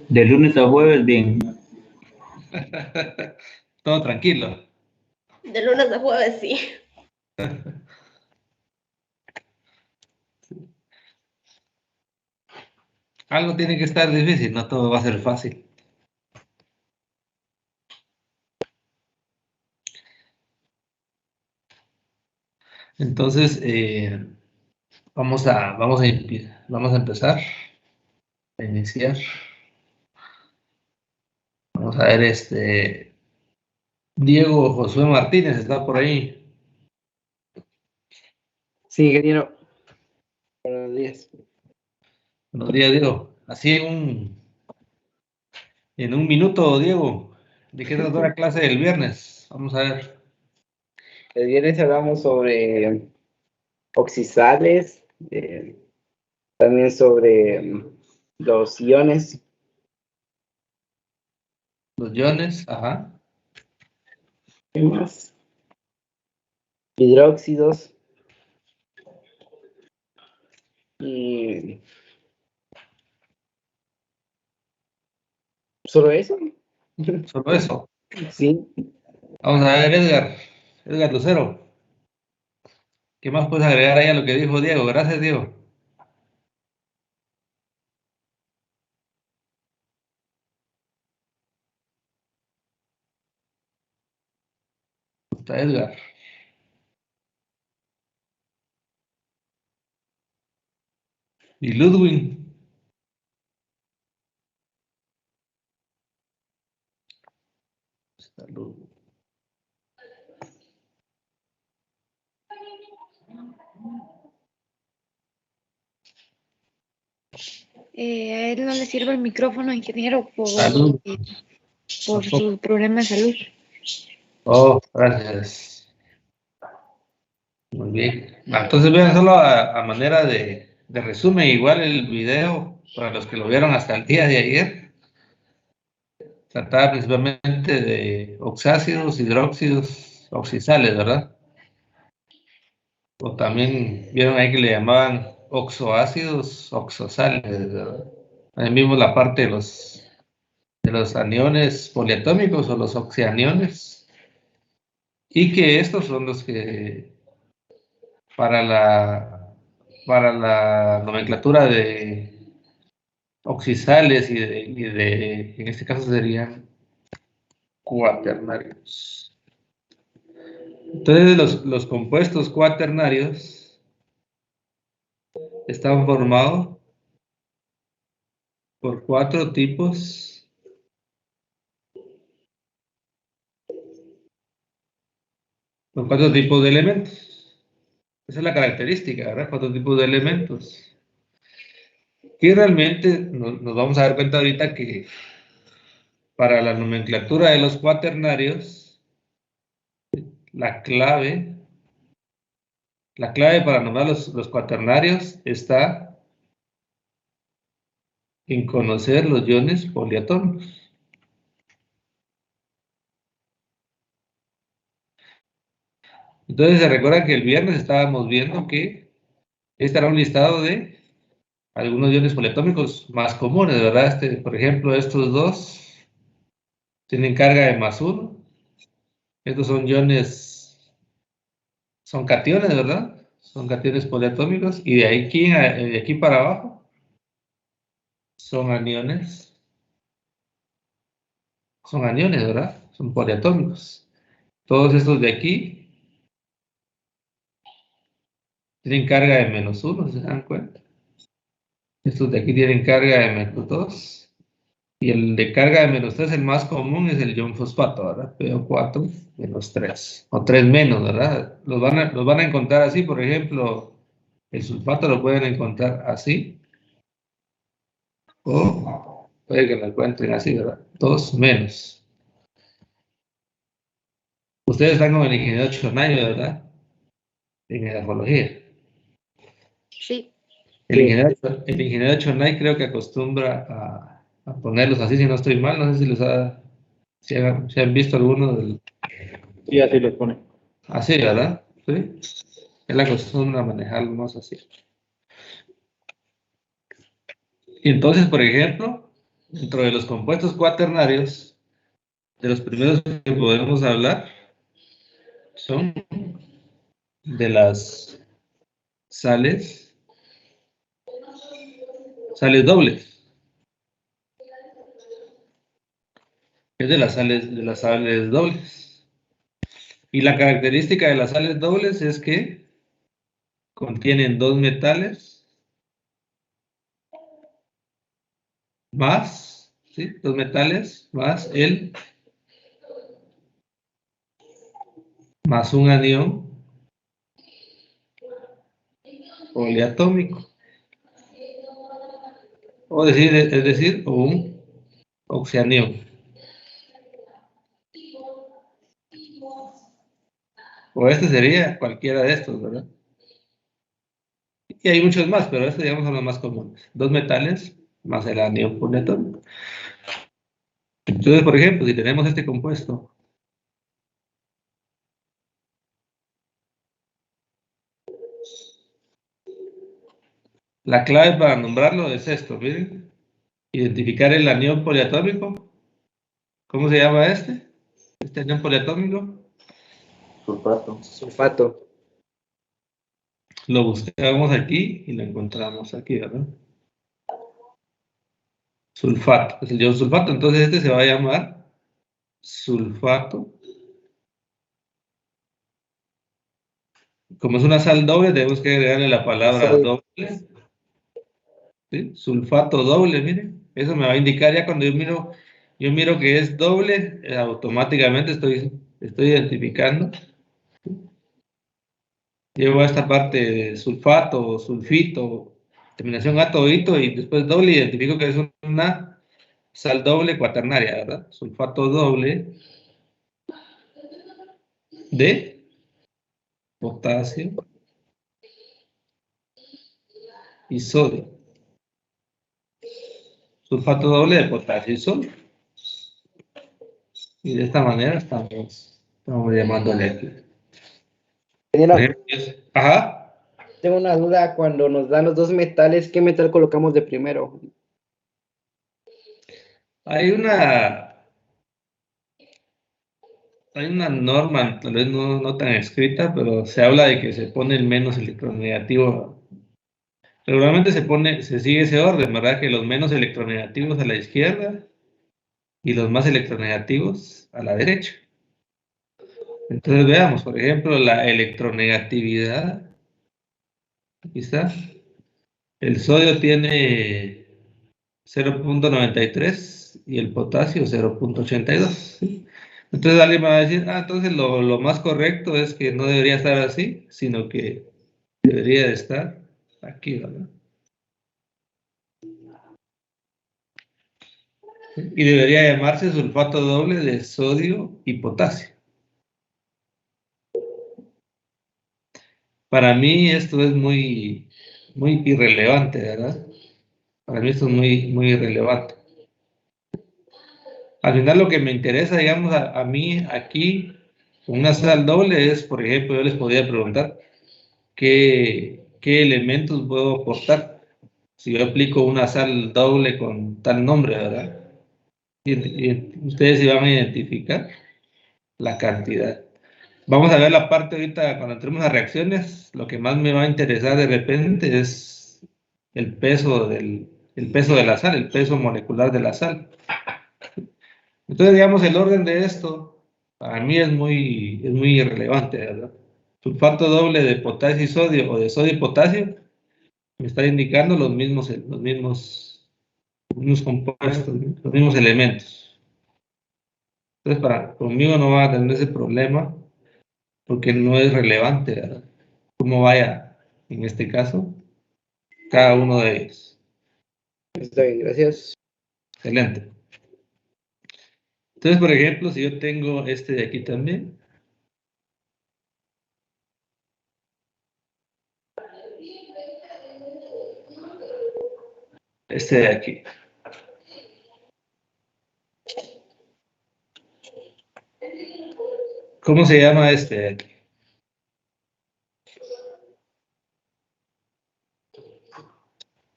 De lunes a jueves, bien. Todo tranquilo. De lunes a jueves, sí. Algo tiene que estar difícil, no todo va a ser fácil. Entonces, vamos a empezar, a iniciar. Vamos a ver, Diego Josué Martínez está por ahí. Sí, ingeniero. Buenos días. Buenos días, Diego. Así en un minuto, Diego, ¿de qué trató la clase del viernes? Vamos a ver. El viernes hablamos sobre oxisales, también sobre los iones, Los iones, ajá. ¿qué más? Hidróxidos y solo eso. Solo eso. Sí, Vamos a ver, Edgar Lucero. ¿Qué más puedes agregar ahí a lo que dijo Diego? Gracias, Diego. Está Edgar. Y Ludwig. Está Ludwig. A él no le sirve el micrófono, ingeniero, Salud. por su problema de salud. Oh, gracias. Muy bien. Entonces vean solo a manera de resumen, igual el video, para los que lo vieron hasta el día de ayer, trataba principalmente de oxácidos, hidróxidos, oxisales, ¿verdad? O también vieron ahí que le llamaban oxoácidos, oxosales, ¿verdad? Ahí mismo la parte de los aniones poliatómicos o los oxianiones, y que estos son los que para la nomenclatura de oxisales en este caso serían cuaternarios. Entonces los compuestos cuaternarios están formados por cuatro tipos de elementos. Esa es la característica, ¿verdad? Cuatro tipos de elementos. Y realmente nos vamos a dar cuenta ahorita que para la nomenclatura de los cuaternarios, la clave para nombrar los cuaternarios está en conocer los iones poliatómicos. Entonces se recuerda que el viernes estábamos viendo que este era un listado de algunos iones poliatómicos más comunes, ¿verdad? Por ejemplo, estos dos tienen carga de +1. Estos son iones, son cationes, ¿verdad? Son cationes poliatómicos. Y de aquí para abajo son aniones. Son aniones, ¿verdad? Son poliatómicos. Todos estos de aquí tienen carga de -1, ¿se dan cuenta? Estos de aquí tienen carga de -2. Y el de carga de -3, el más común, es el ion fosfato, ¿verdad? PO4 -3. O 3 menos, ¿verdad? Los van a encontrar así, por ejemplo, el sulfato lo pueden encontrar así. O puede que lo encuentren así, ¿verdad? 2 menos. Ustedes están con el ingeniero Chonay, ¿verdad? En edafología. Sí. El ingeniero Chonay creo que acostumbra a ponerlos así, si no estoy mal, no sé si han visto alguno del... Sí, así los pone. Así, ¿verdad? Sí. Él acostumbra a manejarlos así. Y entonces, por ejemplo, Dentro de los compuestos cuaternarios, de los primeros que podemos hablar son de las sales dobles. Es de las sales dobles. Y la característica de las sales dobles es que contienen dos metales más, ¿sí? Dos metales más un anión poliatómico. Es decir, un oxianión. O este sería cualquiera de estos, ¿verdad? Y hay muchos más, pero estos, digamos, son los más comunes. Dos metales más el anión poliatómico. Entonces, por ejemplo, si tenemos este compuesto, la clave para nombrarlo es esto, miren. Identificar el anión poliatómico. ¿Cómo se llama este? Este anión poliatómico. Sulfato. Lo buscamos aquí y lo encontramos aquí, ¿verdad? Sulfato. Es el ion sulfato. Entonces este se va a llamar sulfato. Como es una sal doble, tenemos que agregarle la palabra doble. ¿Sí? Sulfato doble, miren. Eso me va a indicar ya cuando yo miro que es doble, automáticamente estoy identificando. Llevo a esta parte de sulfato, sulfito, terminación ato, hito, y después doble, identifico que es una sal doble cuaternaria, ¿verdad? Sulfato doble de potasio y sodio. Sulfato doble de potasio y sodio. Y de esta manera estamos llamándole aquí. Ingeniero, Ajá. tengo una duda. Cuando nos dan los dos metales, ¿qué metal colocamos de primero? Hay una norma, tal vez no tan escrita, pero se habla de que se pone el menos electronegativo. Regularmente se sigue ese orden, ¿verdad? Que los menos electronegativos a la izquierda y los más electronegativos a la derecha. Entonces veamos, por ejemplo, la electronegatividad. Aquí está. El sodio tiene 0.93 y el potasio 0.82. ¿Sí? Entonces alguien me va a decir, entonces lo más correcto es que no debería estar así, sino que debería de estar aquí, ¿verdad? Y debería llamarse sulfato doble de sodio y potasio. Para mí esto es muy irrelevante, ¿verdad? Para mí esto es muy irrelevante. Al final lo que me interesa, digamos, a mí aquí, una sal doble es, por ejemplo, yo les podría preguntar qué elementos puedo aportar si yo aplico una sal doble con tal nombre, ¿verdad? Y ustedes se van a identificar la cantidad. Vamos a ver la parte ahorita, cuando entremos a reacciones, lo que más me va a interesar de repente es el peso de la sal, el peso molecular de la sal. Entonces, digamos, el orden de esto, para mí es muy irrelevante, ¿verdad? Sulfato doble de potasio y sodio, o de sodio y potasio, me está indicando los mismos compuestos, los mismos elementos. Entonces, conmigo no va a tener ese problema, porque no es relevante, ¿verdad? Cómo vaya, en este caso, cada uno de ellos. Está bien, gracias. Excelente. Entonces, por ejemplo, si yo tengo este de aquí también, este de aquí. ¿Cómo se llama este de aquí?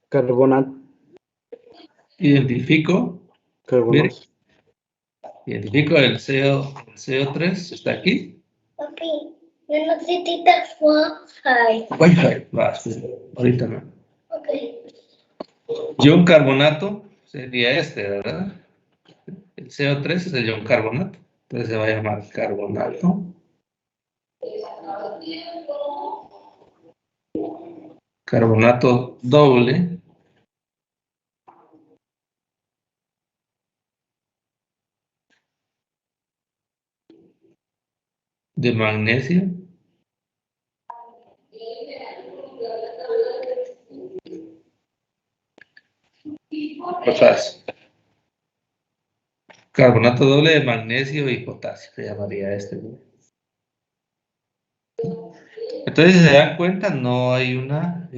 Carbonato. Identifico Carbonoso. Identifico el CO3, está aquí. Papi, yo necesitas Wi-Fi. Wi-Fi, va, sí, ahorita no. Ok. Ion carbonato sería este, ¿verdad? El CO3 es el ion carbonato. Entonces se va a llamar carbonato. Carbonato doble. De magnesio. Potasio. Carbonato doble de magnesio y potasio, se llamaría este. Entonces, si se dan cuenta, no hay una...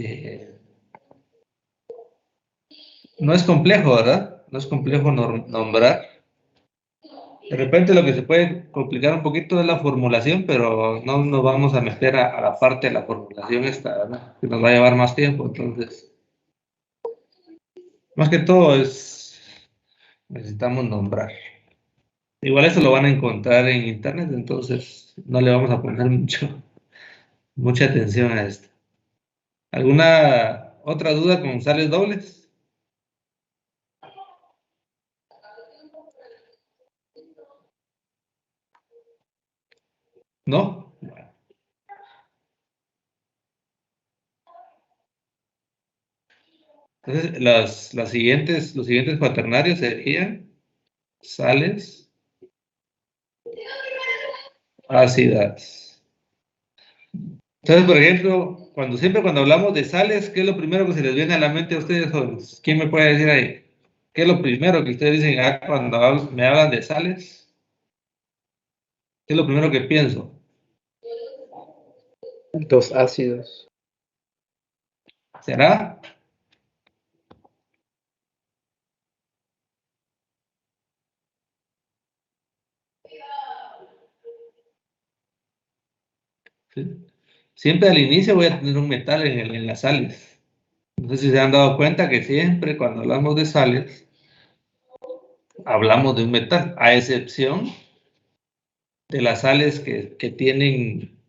no es complejo, ¿verdad? No es complejo nombrar. De repente lo que se puede complicar un poquito es la formulación, pero no nos vamos a meter a la parte de la formulación esta, ¿verdad? Que nos va a llevar más tiempo, entonces... Más que todo es... necesitamos nombrar. Igual eso lo van a encontrar en internet, entonces no le vamos a poner mucha atención a esto. ¿Alguna otra duda con sales dobles? ¿No? Entonces, los siguientes cuaternarios serían sales ácidas. Entonces, por ejemplo, siempre cuando hablamos de sales, ¿qué es lo primero que se les viene a la mente a ustedes jóvenes? ¿Quién me puede decir ahí? ¿Qué es lo primero que ustedes dicen cuando me hablan de sales? ¿Qué es lo primero que pienso? Dos ácidos. ¿Será? ¿Sí? Siempre al inicio voy a tener un metal en las sales. No sé si se han dado cuenta que siempre cuando hablamos de sales, hablamos de un metal, a excepción de las sales que tienen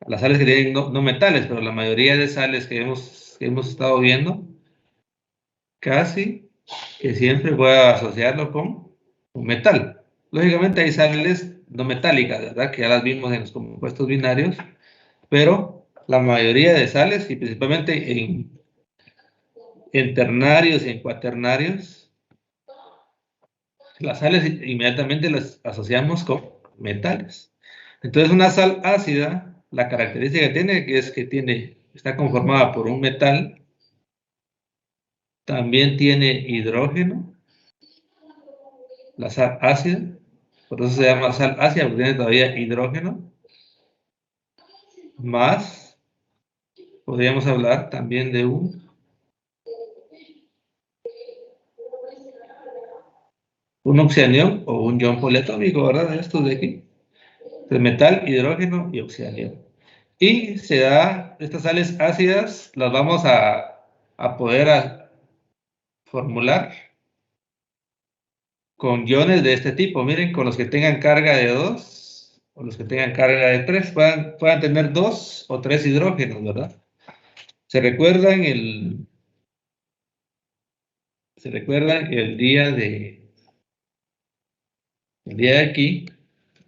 no metales, pero la mayoría de sales que hemos estado viendo, casi que siempre voy a asociarlo con un metal. Lógicamente hay sales no metálicas, ¿verdad? Que ya las vimos en los compuestos binarios, pero la mayoría de sales, y principalmente en ternarios y en cuaternarios, las sales inmediatamente las asociamos con metales. Entonces una sal ácida, la característica que tiene es que está conformada por un metal, también tiene hidrógeno, la sal ácida, por eso se llama sal ácida, porque tiene todavía hidrógeno, más, podríamos hablar también de un oxidanión o un ion poliatómico, ¿verdad? Estos de aquí, de metal, hidrógeno y oxidanión. Y estas sales ácidas las vamos a poder formular con iones de este tipo. Miren, con los que tengan carga de 2 o los que tengan carga de 3, puedan tener 2 o 3 hidrógenos, ¿verdad? ¿Se recuerdan el día de aquí,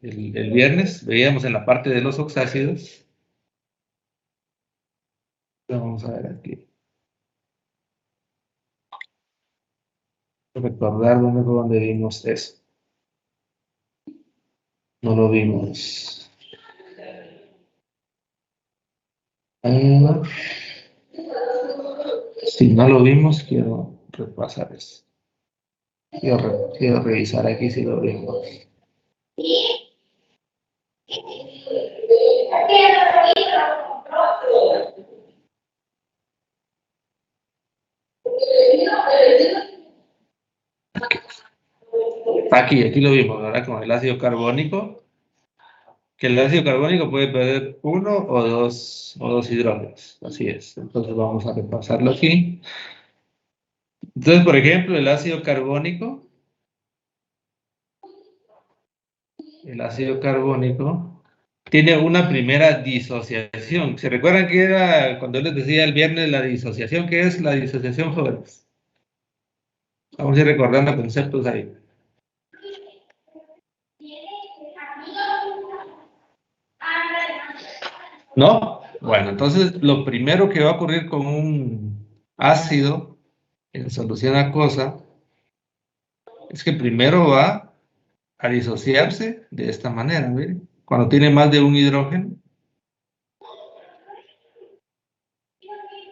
el viernes, veíamos en la parte de los oxácidos? Vamos a ver aquí. Recordar dónde fue donde vimos eso. No lo vimos. Si no lo vimos, quiero repasar eso. Quiero revisar aquí si lo vimos. Aquí lo vimos, ¿verdad? Con el ácido carbónico. Que el ácido carbónico puede perder 1 o 2 hidrógenos. Así es. Entonces vamos a repasarlo aquí. Entonces, por ejemplo, el ácido carbónico el ácido carbónico, tiene una primera disociación. ¿Se recuerdan que era cuando les decía el viernes la disociación? ¿Qué es la disociación, jóvenes? Vamos a ir recordando conceptos ahí. ¿No? Bueno, entonces lo primero que va a ocurrir con un ácido en solución acuosa es que primero va a disociarse de esta manera, ¿miren? Cuando tiene más de un hidrógeno.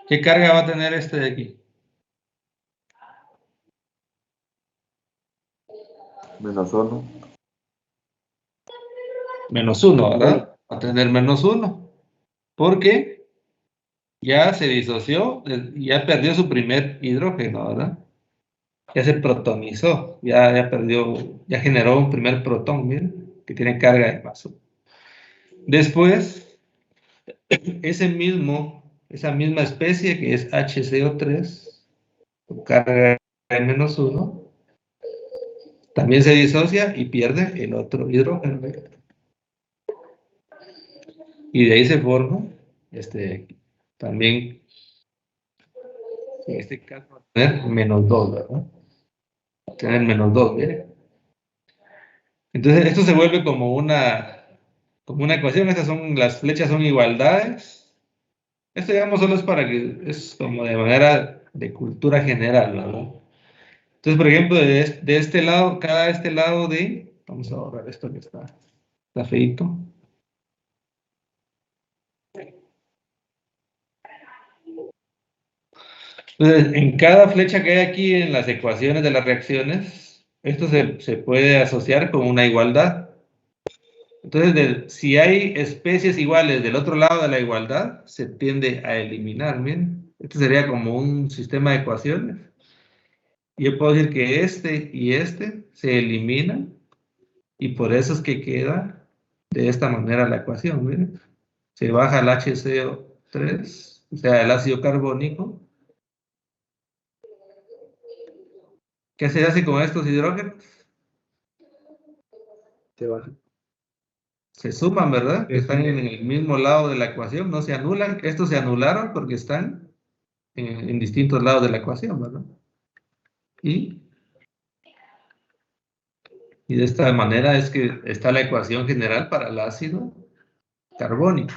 ¿Qué carga va a tener este de aquí? -1. -1, ¿verdad? Va a tener -1. Porque ya se disoció, ya perdió su primer hidrógeno, ¿verdad? Ya se protonizó, ya perdió, ya generó un primer protón, miren, que tiene carga de +1. Después, esa misma especie que es HCO3, con carga de -1, también se disocia y pierde el otro hidrógeno. Y de ahí se forma también, en este caso, va a tener -2, ¿verdad? Va a tener -2, miren. Entonces, esto se vuelve como una ecuación. Las flechas son igualdades. Esto, digamos, solo es para que es como de manera de cultura general, ¿verdad? Entonces, por ejemplo, de este lado, vamos a borrar esto que está feito. Entonces, en cada flecha que hay aquí en las ecuaciones de las reacciones, esto se puede asociar con una igualdad. Entonces, si hay especies iguales del otro lado de la igualdad, se tiende a eliminar. Miren, este sería como un sistema de ecuaciones. Yo puedo decir que este y este se eliminan, y por eso es que queda de esta manera la ecuación. Miren, se baja el HCO3, o sea, el ácido carbónico. ¿Qué se hace con estos hidrógenos? Se baja. Se suman, ¿verdad? Están en el mismo lado de la ecuación, no se anulan. Estos se anularon porque están en distintos lados de la ecuación, ¿verdad? Y de esta manera es que está la ecuación general para el ácido carbónico.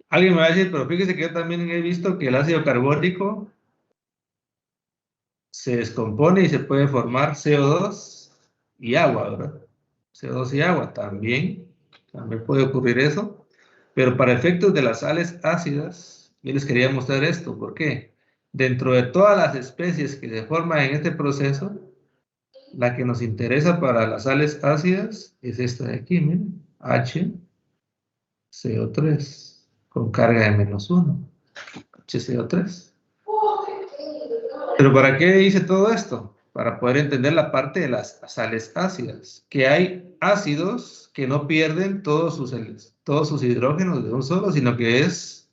Alguien me va a decir, pero fíjese que yo también he visto que el ácido carbónico se descompone y se puede formar CO2 y agua, ¿verdad? CO2 y agua también puede ocurrir eso, pero para efectos de las sales ácidas, yo les quería mostrar esto. ¿Por qué? Dentro de todas las especies que se forman en este proceso, la que nos interesa para las sales ácidas es esta de aquí, miren, HCO3, con carga de -1, HCO3. ¿Pero para qué hice todo esto? Para poder entender la parte de las sales ácidas, que hay ácidos que no pierden todos sus hidrógenos de un solo, sino que esta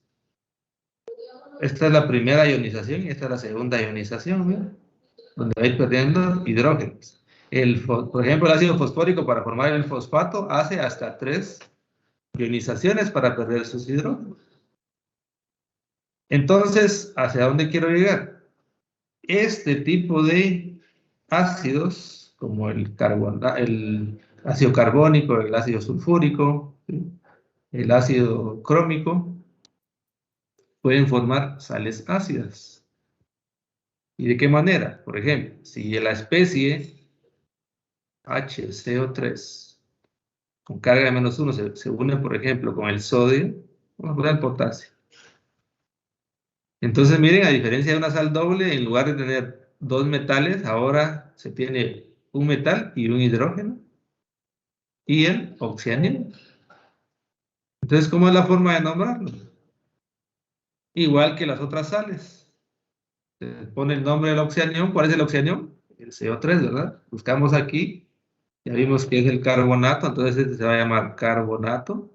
es la primera ionización y esta es la segunda ionización, ¿verdad? Donde va a ir perdiendo hidrógenos. Por ejemplo, el ácido fosfórico, para formar el fosfato, hace hasta 3 ionizaciones para perder sus hidrógenos. Entonces, ¿hacia dónde quiero llegar? Este tipo de ácidos, como el ácido carbónico, el ácido sulfúrico, ¿sí?, el ácido crómico, pueden formar sales ácidas. ¿Y de qué manera? Por ejemplo, si la especie HCO3 con carga de -1 se une, por ejemplo, con el sodio, vamos a poner el potasio. Entonces, miren, a diferencia de una sal doble, en lugar de tener 2 metales, ahora se tiene un metal y un hidrógeno y el oxianión. Entonces, ¿cómo es la forma de nombrarlo? Igual que las otras sales. Se pone el nombre del oxianión. ¿Cuál es el oxianión? El CO3, ¿verdad? Buscamos aquí. Ya vimos que es el carbonato, entonces este se va a llamar carbonato.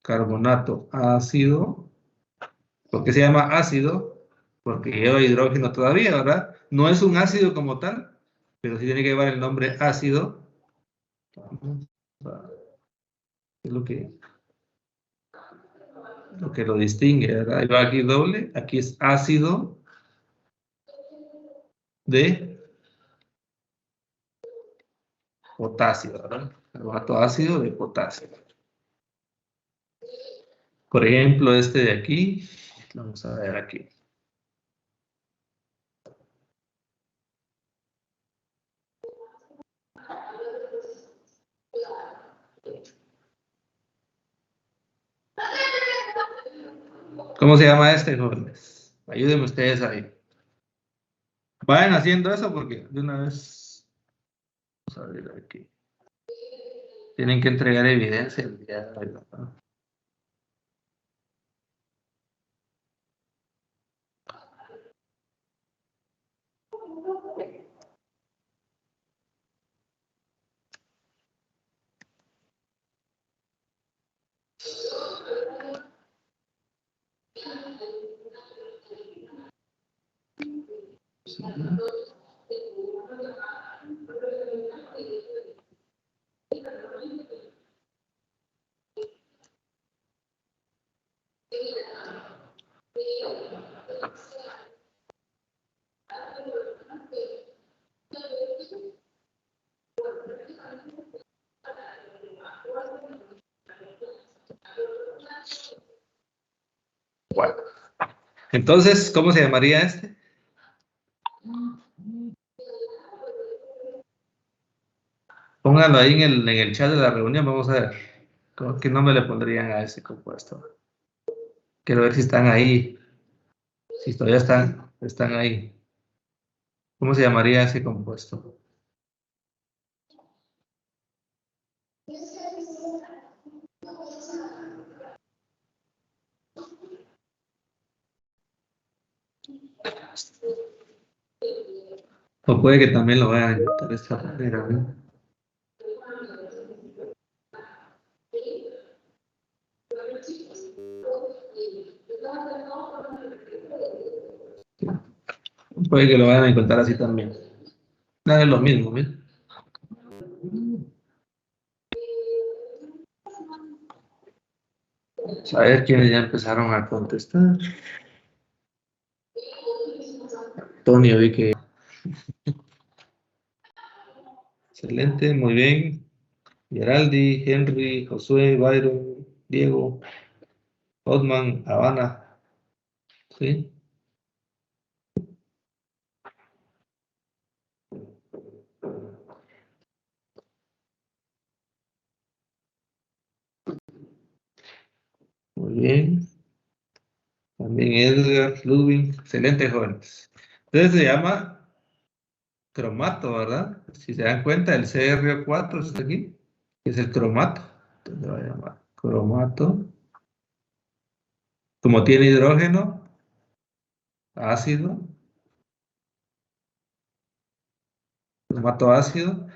Carbonato ácido. ¿Por qué se llama ácido? Porque lleva hidrógeno todavía, ¿verdad? No es un ácido como tal, pero sí tiene que llevar el nombre ácido. Es lo que lo distingue, ¿verdad? Ahí va aquí doble, aquí es ácido de potasio, ¿verdad? Carbonato ácido de potasio. Por ejemplo, este de aquí, vamos a ver aquí. ¿Cómo se llama este, jóvenes? Ayúdenme ustedes ahí. Vayan haciendo eso porque de una vez, vamos a ver aquí. Tienen que entregar evidencia el día de hoy, ¿verdad? Sí. Bueno, entonces, ¿cómo se llamaría este? Pónganlo ahí en el chat de la reunión, vamos a ver. ¿Qué nombre le pondrían a ese compuesto? Quiero ver si están ahí, si todavía están ahí. ¿Cómo se llamaría ese compuesto? O puede que también lo vayan a inventar de esta manera, ¿no? Puede que lo vayan a encontrar así también. Nada, es lo mismo, ¿ves? A ver quiénes ya empezaron a contestar. Antonio, vi que... Excelente, muy bien. Geraldi, Henry, Josué, Byron, Diego, Otman, Habana. ¿Sí? Muy bien. También Edgar, Ludwig. Excelente, jóvenes. Entonces se llama cromato, ¿verdad? Si se dan cuenta, el CR4 está aquí, que es el cromato. Entonces se va a llamar cromato. Como tiene hidrógeno, ácido, cromato ácido.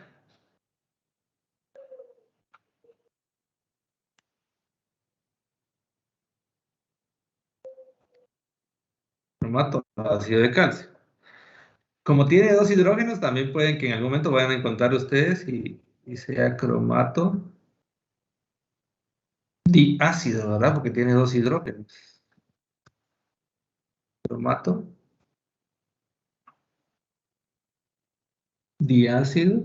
Cromato ácido de calcio. Como tiene dos hidrógenos, también pueden que en algún momento vayan a encontrar ustedes y sea cromato diácido, ¿verdad? Porque tiene dos hidrógenos. Cromato diácido.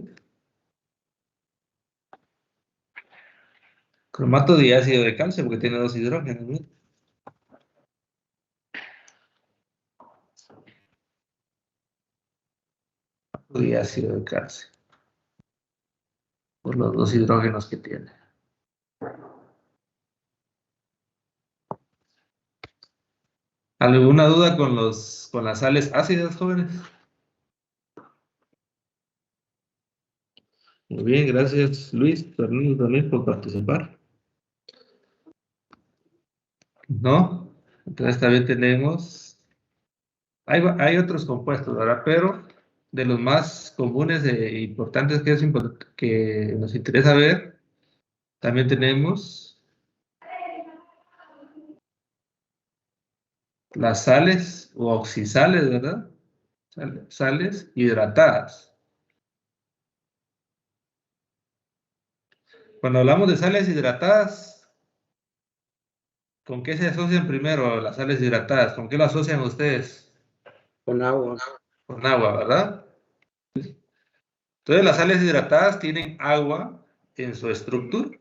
Cromato diácido de calcio porque tiene dos hidrógenos, ¿no? Diácido de calcio. Por los dos hidrógenos que tiene. ¿Alguna duda con las sales ácidas, jóvenes? Muy bien, gracias Luis, Fernando también por participar. ¿No? Entonces también tenemos, hay otros compuestos, ¿verdad? Pero de los más comunes e importantes que nos interesa ver, también tenemos las sales o oxisales, ¿verdad? Sales hidratadas. Cuando hablamos de sales hidratadas, ¿con qué se asocian primero las sales hidratadas? ¿Con qué lo asocian ustedes? Con agua. Con agua, ¿verdad? Entonces las sales hidratadas tienen agua en su estructura,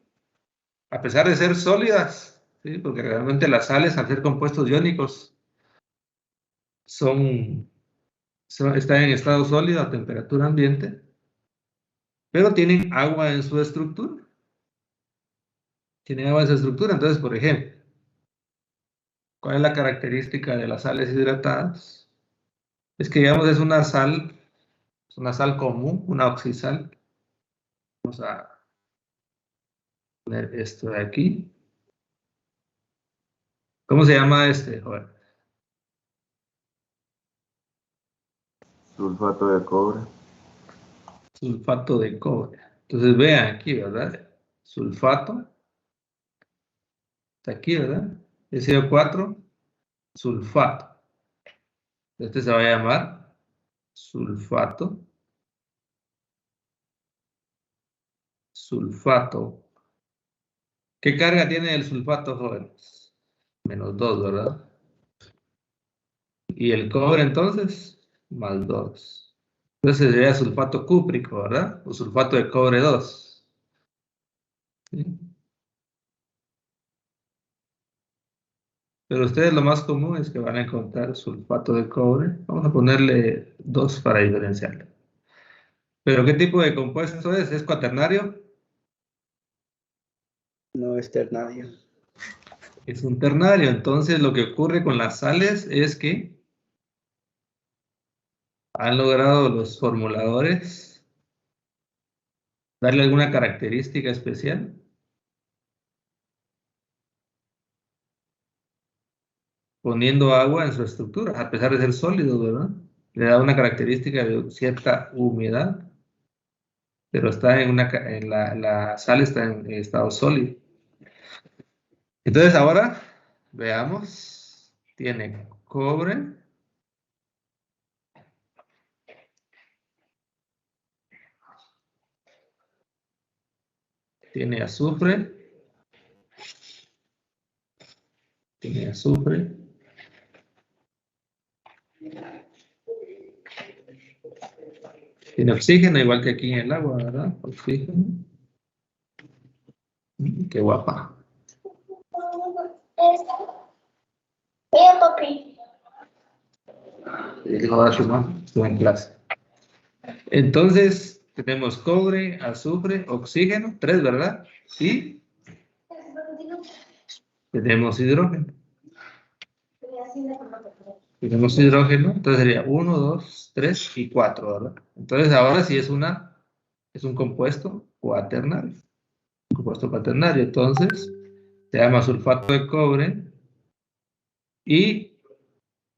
a pesar de ser sólidas, ¿sí? Porque realmente las sales, al ser compuestos iónicos, están en estado sólido a temperatura ambiente, pero tienen agua en su estructura. Tienen agua en su estructura. Entonces, por ejemplo, ¿cuál es la característica de las sales hidratadas? Es que, digamos, es una sal común, una oxisal. Vamos a poner esto de aquí. ¿Cómo se llama este? Joder. Sulfato de cobre. Sulfato de cobre. Entonces vean aquí, ¿verdad? Sulfato. Está aquí, ¿verdad? SO4, sulfato. Este se va a llamar sulfato. Sulfato. ¿Qué carga tiene el sulfato, jóvenes? -2, ¿verdad? Y el cobre, entonces, +2. Entonces sería sulfato cúprico, ¿verdad? O sulfato de cobre 2. ¿Sí? Pero ustedes lo más común es que van a encontrar sulfato de cobre. Vamos a ponerle 2 para diferenciarlo. ¿Pero qué tipo de compuesto es? ¿Es cuaternario? No es ternario. Es un ternario. Entonces lo que ocurre con las sales es que han logrado los formuladores darle alguna característica especial. Poniendo agua en su estructura, a pesar de ser sólido, ¿verdad? Le da una característica de cierta humedad, pero está la sal está en estado sólido. Entonces ahora, veamos, tiene cobre, tiene azufre, tiene oxígeno, igual que aquí en el agua, ¿verdad? Oxígeno. Qué guapa. Mira, papi. Estuve en clase. Entonces, tenemos cobre, azufre, oxígeno, 3, ¿verdad? Y tenemos hidrógeno. Tenemos hidrógeno, entonces sería 1, 2, 3 y 4, ¿verdad? Entonces ahora sí es un compuesto cuaternario. Un compuesto cuaternario, entonces se llama sulfato de cobre y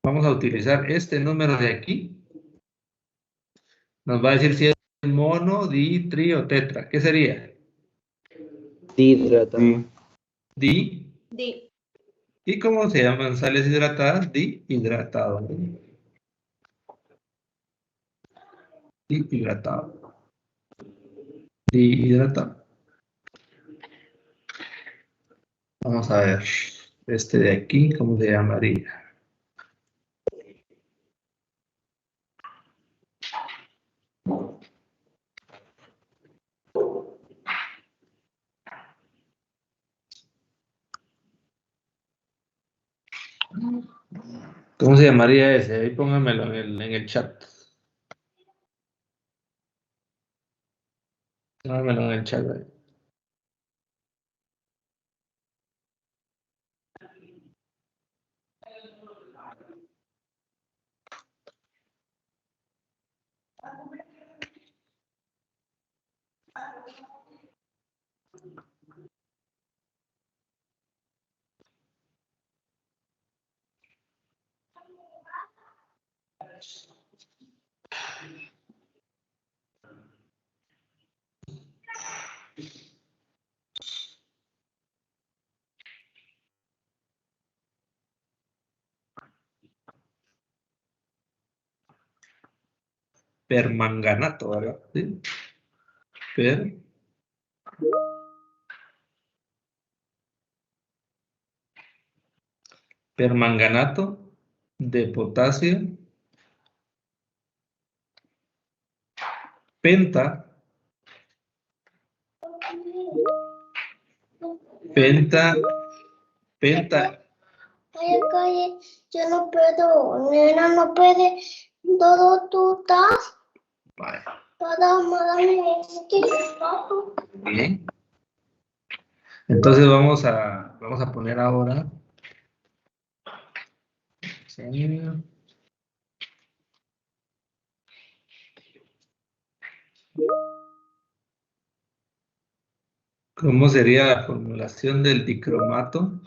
vamos a utilizar este número de aquí. Nos va a decir si es mono, di, tri o tetra. ¿Qué sería? Dihidratado. Sí. Di. Di. ¿Y cómo se llaman sales hidratadas? Dihidratado. Dihidratado. Dihidratado. Vamos a ver. Este de aquí, ¿cómo se llamaría? ¿Cómo se llamaría ese? Ahí pónganmelo en el chat. Pónganmelo en el chat. Ahí. Permanganato, ¿verdad? Sí. permanganato de potasio, penta, Ay, calle, yo no puedo, nena, no puede. Todo tú estás. vaya, Para darme este papo. bien. Entonces vamos a poner ahora. Sí. ¿Cómo sería la formulación del dicromato?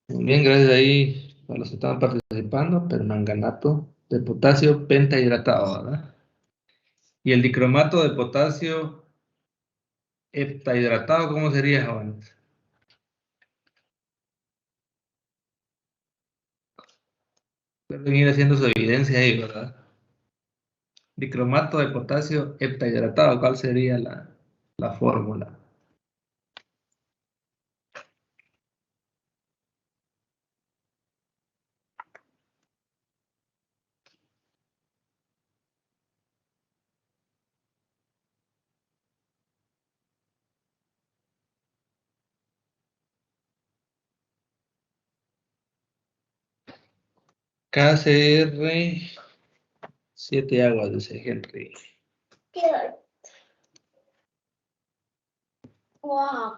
Muy bien, gracias ahí a los que estaban participando. Permanganato de potasio pentahidratado, ¿verdad? Y el dicromato de potasio heptahidratado, ¿cómo sería, jóvenes? Pueden ir haciendo su evidencia ahí, ¿verdad? Dicromato de potasio heptahidratado, ¿cuál sería la fórmula? KCr 7 aguas, dice Henry. Quiero. Wow.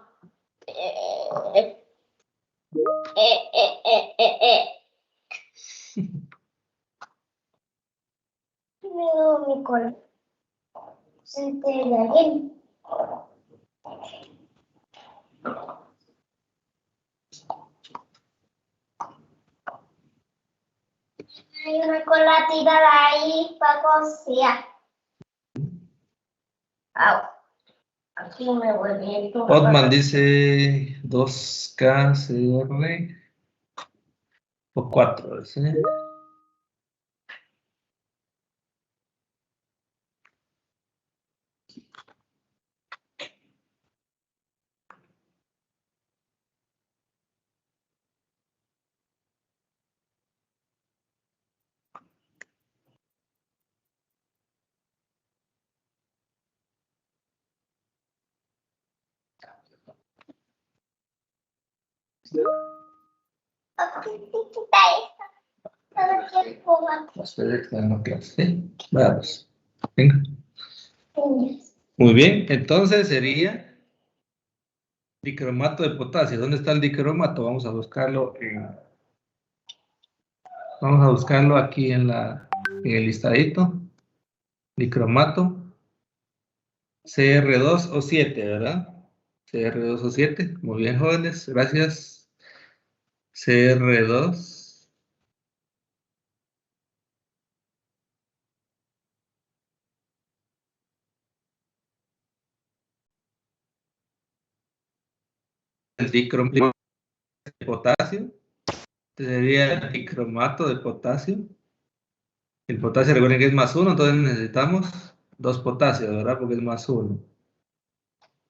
Mira mi cola. Se te la bien. Hay una cola tirada ahí para coser. Au. Aquí me vuelve todo. Otman dice 2 KCr o 4, ¿sí? Ustedes están en clase, ¿sí? Vamos. Venga. Muy bien, entonces sería dicromato de potasio. ¿Dónde está el dicromato? Vamos a buscarlo aquí en el listadito. Dicromato. CR2O7, ¿verdad? CR2O7. Muy bien, jóvenes. Gracias. CR2. El dicromato de potasio. Sería el dicromato de potasio. El potasio, recuerden que es +1, entonces necesitamos 2 potasios, ¿verdad? Porque es +1.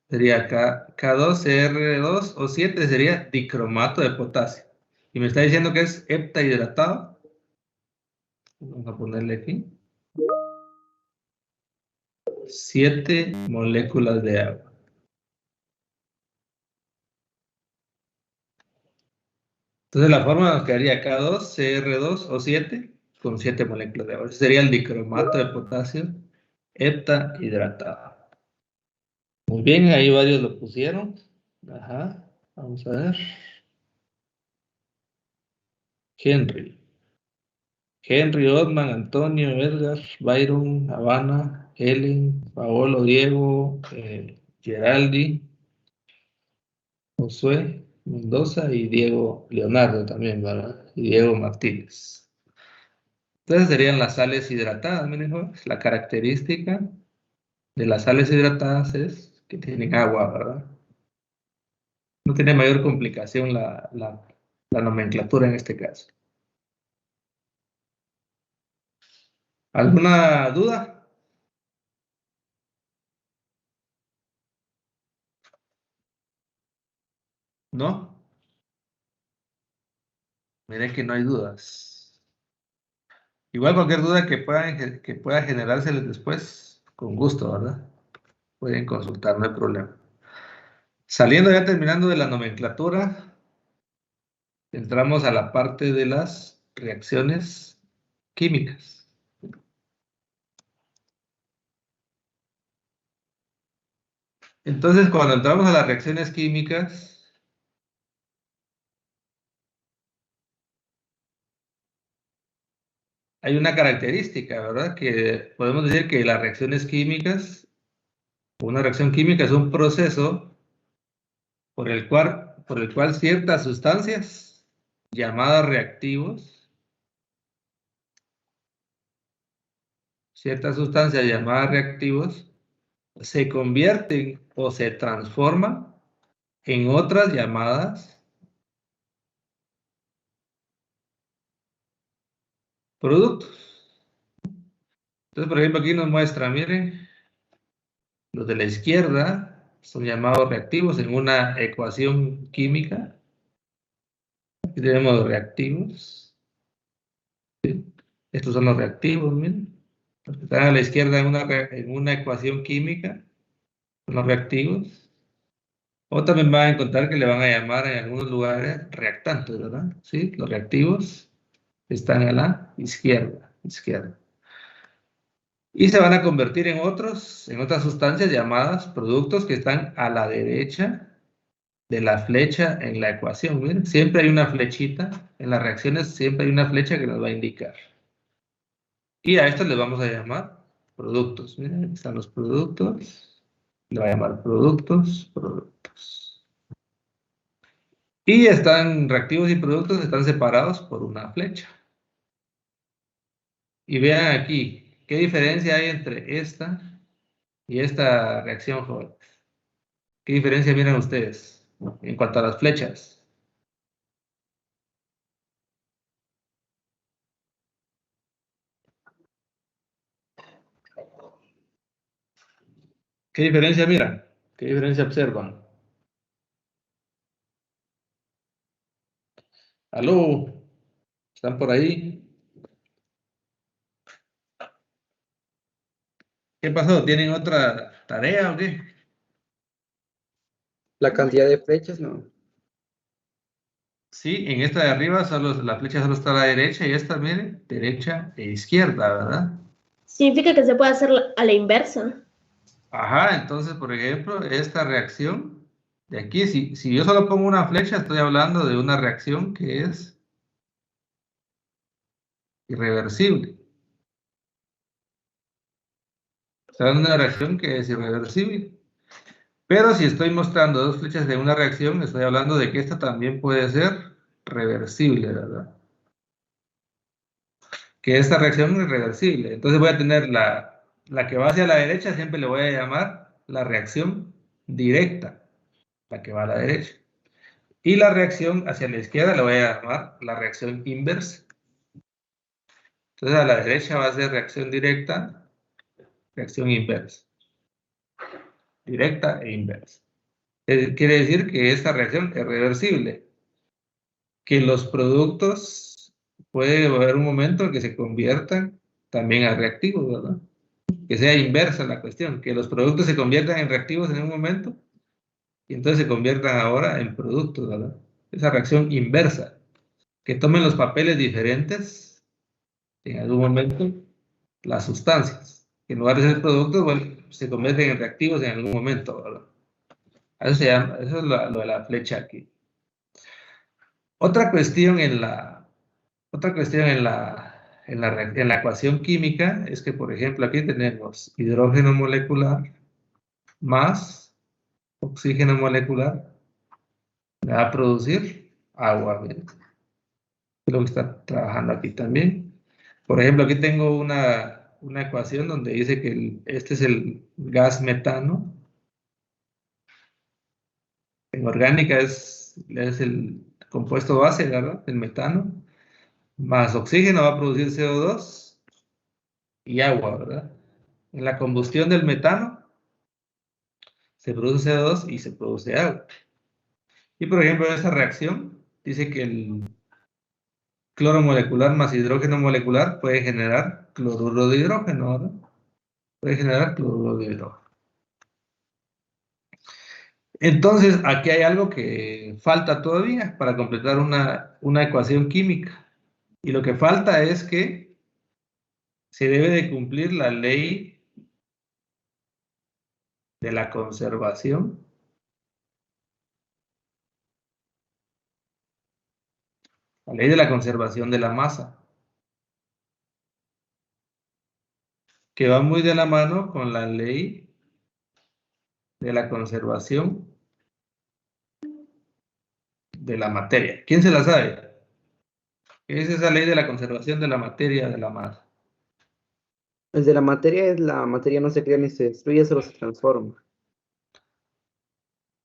Sería K2CR2O7, sería dicromato de potasio. Y me está diciendo que es heptahidratado. Vamos a ponerle aquí. 7 moléculas de agua. Entonces la forma nos quedaría K2CR2O7 con 7 moléculas de agua. Ese sería el dicromato de potasio heptahidratado. Muy bien, ahí varios lo pusieron. Ajá, vamos a ver. Henry, Otman, Antonio, Edgar, Byron, Habana, Helen, Paolo, Diego, Geraldi, Josué, Mendoza y Diego Leonardo también, ¿verdad? Y Diego Martínez. Entonces serían las sales hidratadas, miren, jóvenes. La característica de las sales hidratadas es que tienen agua, ¿verdad? No tiene mayor complicación la nomenclatura en este caso. ¿Alguna duda? ¿No? Miren que no hay dudas. Igual cualquier duda que pueda generárseles después, con gusto, ¿verdad? Pueden consultar, no hay problema. Saliendo ya terminando de la nomenclatura, entramos a la parte de las reacciones químicas. Entonces, cuando entramos a las reacciones químicas, hay una característica, ¿verdad? Que podemos decir que las reacciones químicas, una reacción química es un proceso por el cual ciertas sustancias llamadas reactivos, se convierten o se transforman en otras llamadas productos. Entonces, por ejemplo, aquí nos muestra, miren, los de la izquierda son llamados reactivos en una ecuación química. Aquí tenemos reactivos. Estos son los reactivos, miren. Los que están a la izquierda en una ecuación química son los reactivos. O también van a encontrar que le van a llamar en algunos lugares reactantes, ¿verdad? Sí, los reactivos están a la izquierda. Y se van a convertir en otras sustancias llamadas productos que están a la derecha de la flecha en la ecuación. Miren, siempre hay una flechita, en las reacciones siempre hay una flecha que nos va a indicar. Y a estos les vamos a llamar productos. Miren, aquí están los productos. Le va a llamar productos. Y reactivos y productos están separados por una flecha. Y vean aquí, ¿qué diferencia hay entre esta y esta reacción, jóvenes? ¿Qué diferencia miran ustedes en cuanto a las flechas? ¿Qué diferencia miran? ¿Qué diferencia observan? ¿Aló? ¿Están por ahí? ¿Qué pasó? ¿Tienen otra tarea o qué? La cantidad de flechas, no. Sí, en esta de arriba la flecha solo está a la derecha y esta, miren, derecha e izquierda, ¿verdad? Significa que se puede hacer a la inversa. Ajá, entonces, por ejemplo, esta reacción de aquí, si yo solo pongo una flecha, estoy hablando de una reacción que es irreversible. Estoy hablando de una reacción que es irreversible. Pero si estoy mostrando dos flechas de una reacción, estoy hablando de que esta también puede ser reversible, ¿verdad? Que esta reacción es reversible. Entonces voy a tener la que va hacia la derecha, siempre le voy a llamar la reacción directa, la que va a la derecha. Y la reacción hacia la izquierda le voy a llamar la reacción inversa. Entonces a la derecha va a ser reacción directa, reacción inversa. Directa e inversa. Quiere decir que esta reacción es reversible. Que los productos puede haber un momento en que se conviertan también a reactivos, ¿verdad? Que sea inversa la cuestión, que los productos se conviertan en reactivos en un momento y entonces se conviertan ahora en productos, ¿verdad? Esa reacción inversa, que tomen los papeles diferentes en algún momento las sustancias, que en lugar de ser productos, bueno, se convierten en reactivos en algún momento, ¿verdad? Eso se llama, eso es lo de la flecha aquí. Otra cuestión en la ecuación química es que, por ejemplo, aquí tenemos hidrógeno molecular más oxígeno molecular, me va a producir agua. Miren. Es lo que está trabajando aquí también. Por ejemplo, aquí tengo una ecuación donde dice que este es el gas metano. En orgánica es el compuesto base, ¿verdad? El metano. Más oxígeno va a producir CO2 y agua, ¿verdad? En la combustión del metano se produce CO2 y se produce agua. Y por ejemplo, en esta reacción dice que el cloro molecular más hidrógeno molecular puede generar cloruro de hidrógeno, ¿verdad? Puede generar cloruro de hidrógeno. Entonces, aquí hay algo que falta todavía para completar una ecuación química. Y lo que falta es que se debe de cumplir la ley de la conservación de la masa, que va muy de la mano con la ley de la conservación de la materia. ¿Quién se la sabe? ¿Qué es esa ley de la conservación de la materia de la masa? El de la materia es la materia no se crea ni se destruye, solo se transforma.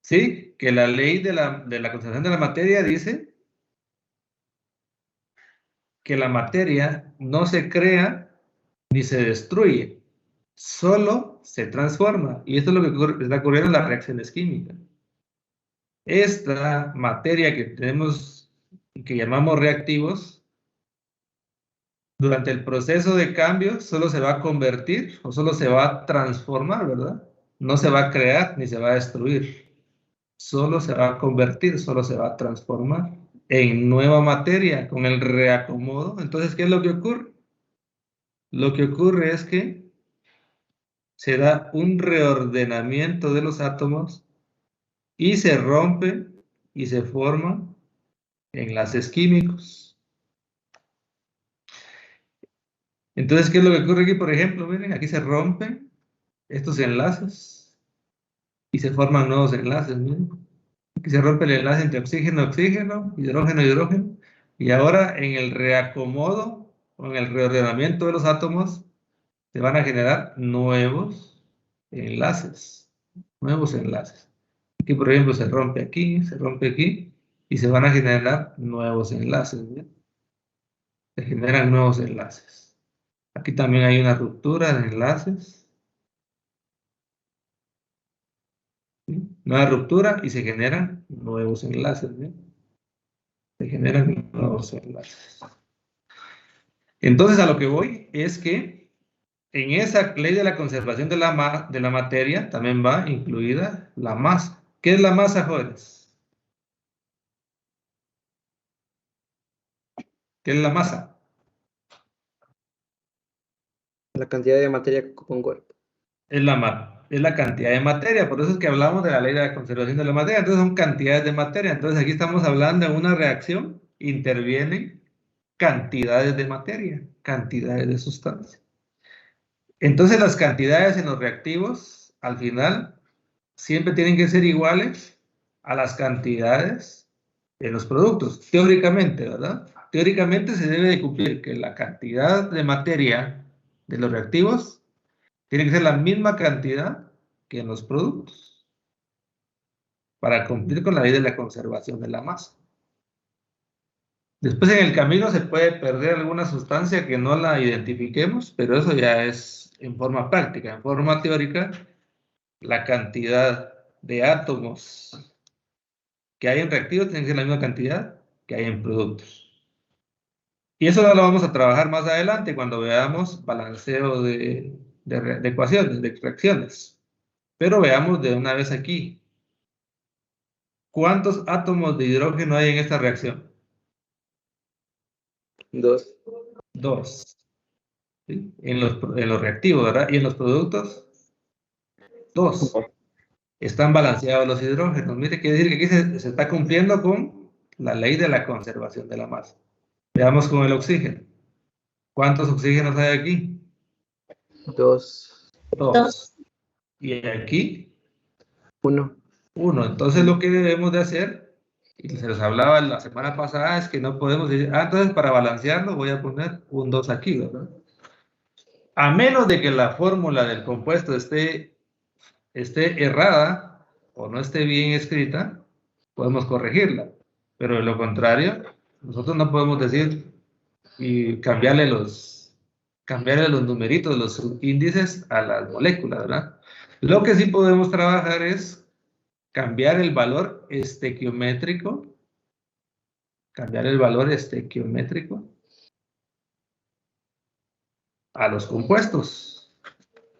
Sí, que la ley de la conservación de la materia dice que la materia no se crea ni se destruye, solo se transforma. Y esto es lo que está ocurriendo en las reacciones químicas. Esta materia que tenemos y que llamamos reactivos, durante el proceso de cambio solo se va a convertir o solo se va a transformar, ¿verdad? No se va a crear ni se va a destruir. Solo se va a convertir, solo se va a transformar en nueva materia con el reacomodo. Entonces, ¿qué es lo que ocurre? Lo que ocurre es que se da un reordenamiento de los átomos y se rompe y se forman enlaces químicos. Entonces, ¿qué es lo que ocurre aquí? Por ejemplo, miren, aquí se rompen estos enlaces y se forman nuevos enlaces, miren. Aquí se rompe el enlace entre oxígeno, oxígeno, hidrógeno, hidrógeno, y ahora en el reacomodo o en el reordenamiento de los átomos se van a generar nuevos enlaces, Aquí, por ejemplo, se rompe aquí, y se van a generar nuevos enlaces, ¿bien? Se generan nuevos enlaces. Aquí también hay una ruptura de enlaces. ¿Sí? Nueva ruptura y se generan nuevos enlaces, ¿bien? Se generan nuevos enlaces. Entonces, a lo que voy es que en esa ley de la conservación de la materia también va incluida la masa. ¿Qué es la masa, jóvenes? ¿Qué es la masa? La cantidad de materia que ocupa un cuerpo. Es la cantidad de materia, por eso es que hablamos de la ley de la conservación de la materia. Entonces son cantidades de materia. Entonces aquí estamos hablando de una reacción, intervienen cantidades de materia, cantidades de sustancia. Entonces las cantidades en los reactivos, al final, siempre tienen que ser iguales a las cantidades en los productos, teóricamente, ¿verdad? Teóricamente se debe de cumplir que la cantidad de materia de los reactivos tiene que ser la misma cantidad que en los productos para cumplir con la ley de la conservación de la masa. Después en el camino se puede perder alguna sustancia que no la identifiquemos, pero eso ya es en forma práctica. En forma teórica, la cantidad de átomos que hay en reactivos tiene que ser la misma cantidad que hay en productos. Y eso lo vamos a trabajar más adelante cuando veamos balanceo de ecuaciones, de reacciones. Pero veamos de una vez aquí. ¿Cuántos átomos de hidrógeno hay en esta reacción? 2. 2. ¿Sí? En los reactivos, ¿verdad? ¿Y en los productos? 2. Están balanceados los hidrógenos. Mire, quiere decir que aquí se está cumpliendo con la ley de la conservación de la masa. Veamos con el oxígeno. ¿Cuántos oxígenos hay aquí? 2. 2. Y aquí 1. 1. Entonces lo que debemos de hacer, y se los hablaba la semana pasada, es que no podemos decir, entonces para balancearlo voy a poner un 2 aquí, ¿verdad? A menos de que la fórmula del compuesto esté errada o no esté bien escrita, podemos corregirla. Pero de lo contrario, nosotros no podemos decir y cambiarle cambiarle los numeritos, los subíndices a las moléculas, ¿verdad? Lo que sí podemos trabajar es cambiar el valor estequiométrico, a los compuestos,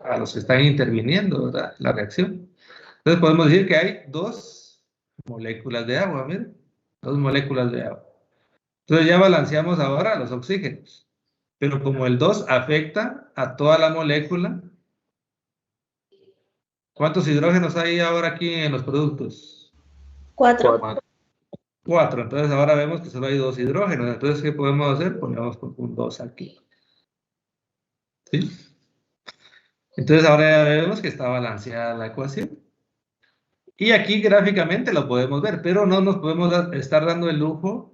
a los que están interviniendo, ¿verdad? La reacción. Entonces podemos decir que hay 2 moléculas de agua, miren, 2 moléculas de agua. Entonces ya balanceamos ahora los oxígenos. Pero como el 2 afecta a toda la molécula, ¿cuántos hidrógenos hay ahora aquí en los productos? 4. 4. Entonces ahora vemos que solo hay 2 hidrógenos. Entonces, ¿qué podemos hacer? Ponemos un 2 aquí. ¿Sí? Entonces ahora ya vemos que está balanceada la ecuación. Y aquí gráficamente lo podemos ver, pero no nos podemos estar dando el lujo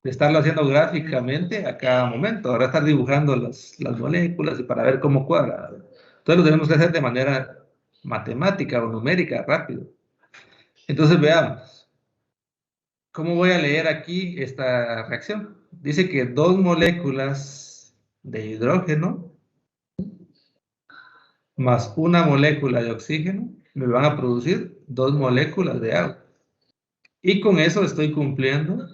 de estarlo haciendo gráficamente a cada momento. Ahora estar dibujando las moléculas y para ver cómo cuadra. Entonces lo tenemos que hacer de manera matemática o numérica, rápido. Entonces veamos. ¿Cómo voy a leer aquí esta reacción? Dice que 2 moléculas de hidrógeno más una molécula de oxígeno me van a producir 2 moléculas de agua. Y con eso estoy cumpliendo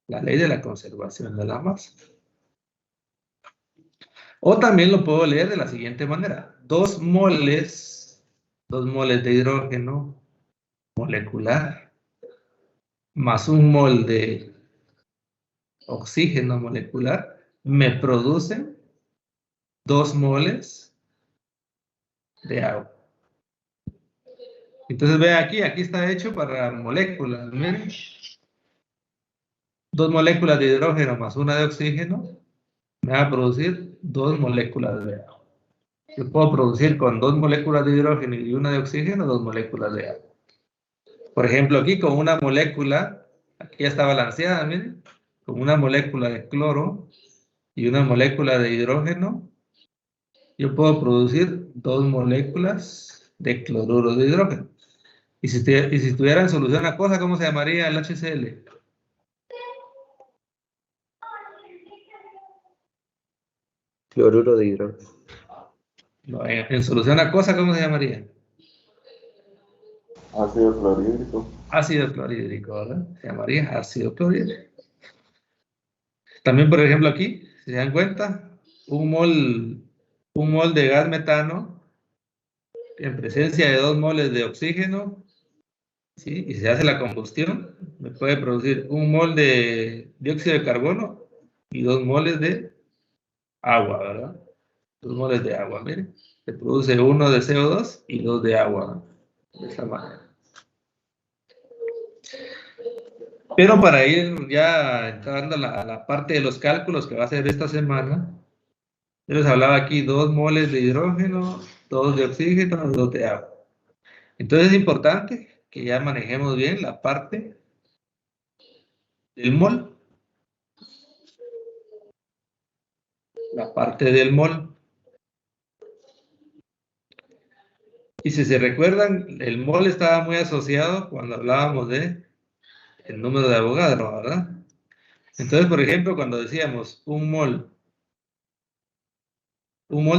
la ley de la conservación de la masa. O también lo puedo leer de la siguiente manera. 2 moles de hidrógeno molecular más 1 mol de oxígeno molecular me producen 2 moles de agua. Entonces ve aquí está hecho para moléculas. Miren. 2 moléculas de hidrógeno más 1 de oxígeno me va a producir 2 moléculas de agua. Yo puedo producir con 2 moléculas de hidrógeno y 1 de oxígeno 2 moléculas de agua. Por ejemplo, aquí con una molécula, aquí ya está balanceada, miren, con una molécula de cloro y una molécula de hidrógeno, yo puedo producir 2 moléculas de cloruro de hidrógeno. Y si estuviera en solución la cosa, ¿cómo se llamaría el HCl? Cloruro de hidrógeno. No, en solución a cosa, ¿cómo se llamaría? Ácido clorhídrico. Ácido clorhídrico, ¿verdad? Se llamaría ácido clorhídrico. También, por ejemplo, aquí, si se dan cuenta, un mol de gas metano en presencia de 2 moles de oxígeno, ¿sí? Y se hace la combustión, me puede producir 1 mol de dióxido de carbono y 2 moles de agua, ¿verdad? 2 moles de agua, miren. Se produce 1 de CO2 y 2 de agua, de esta manera. Pero para ir ya entrando a la parte de los cálculos que va a ser esta semana, yo les hablaba aquí 2 moles de hidrógeno, 2 de oxígeno, 2 de agua. Entonces es importante que ya manejemos bien la parte del mol. La parte del mol. Y si se recuerdan, el mol estaba muy asociado cuando hablábamos de el número de Avogadro, ¿verdad? Entonces, por ejemplo, cuando decíamos un mol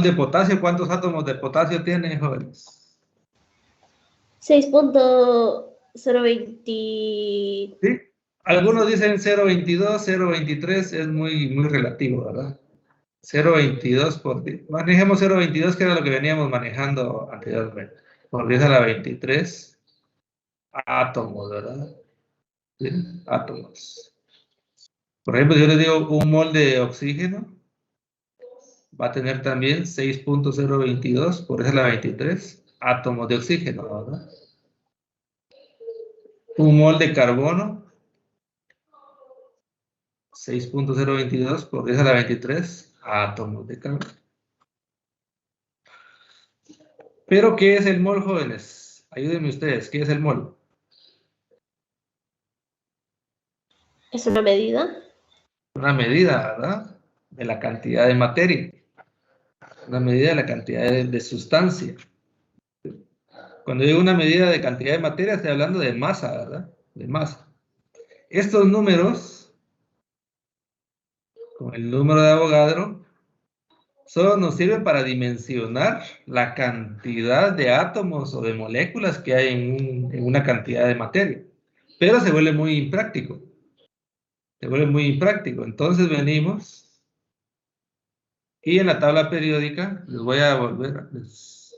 de potasio, ¿cuántos átomos de potasio tiene, jóvenes? 6.020. ¿Sí? Algunos dicen 0.22, 0.23, es muy relativo, ¿verdad? 0.22 por 10. Manejemos 0.22, que era lo que veníamos manejando anteriormente. Por 10 a la 23 átomos, ¿verdad? ¿Sí? Átomos. Por ejemplo, yo les digo un mol de oxígeno va a tener también 6.022 por 10 a la 23 átomos de oxígeno, ¿verdad? Un mol de carbono, 6.022 por 10 a la 23 átomos de carbono. Pero, ¿qué es el mol, jóvenes? Ayúdenme ustedes, ¿qué es el mol? ¿Es una medida? Una medida, ¿verdad? De la cantidad de materia. Una medida de la cantidad de sustancia. Cuando digo una medida de cantidad de materia, estoy hablando de masa, ¿verdad? De masa. Estos números, como el número de Avogadro solo nos sirve para dimensionar la cantidad de átomos o de moléculas que hay en una cantidad de materia. Pero se vuelve muy impráctico. Se vuelve muy impráctico. Entonces venimos y en la tabla periódica les voy a volver, les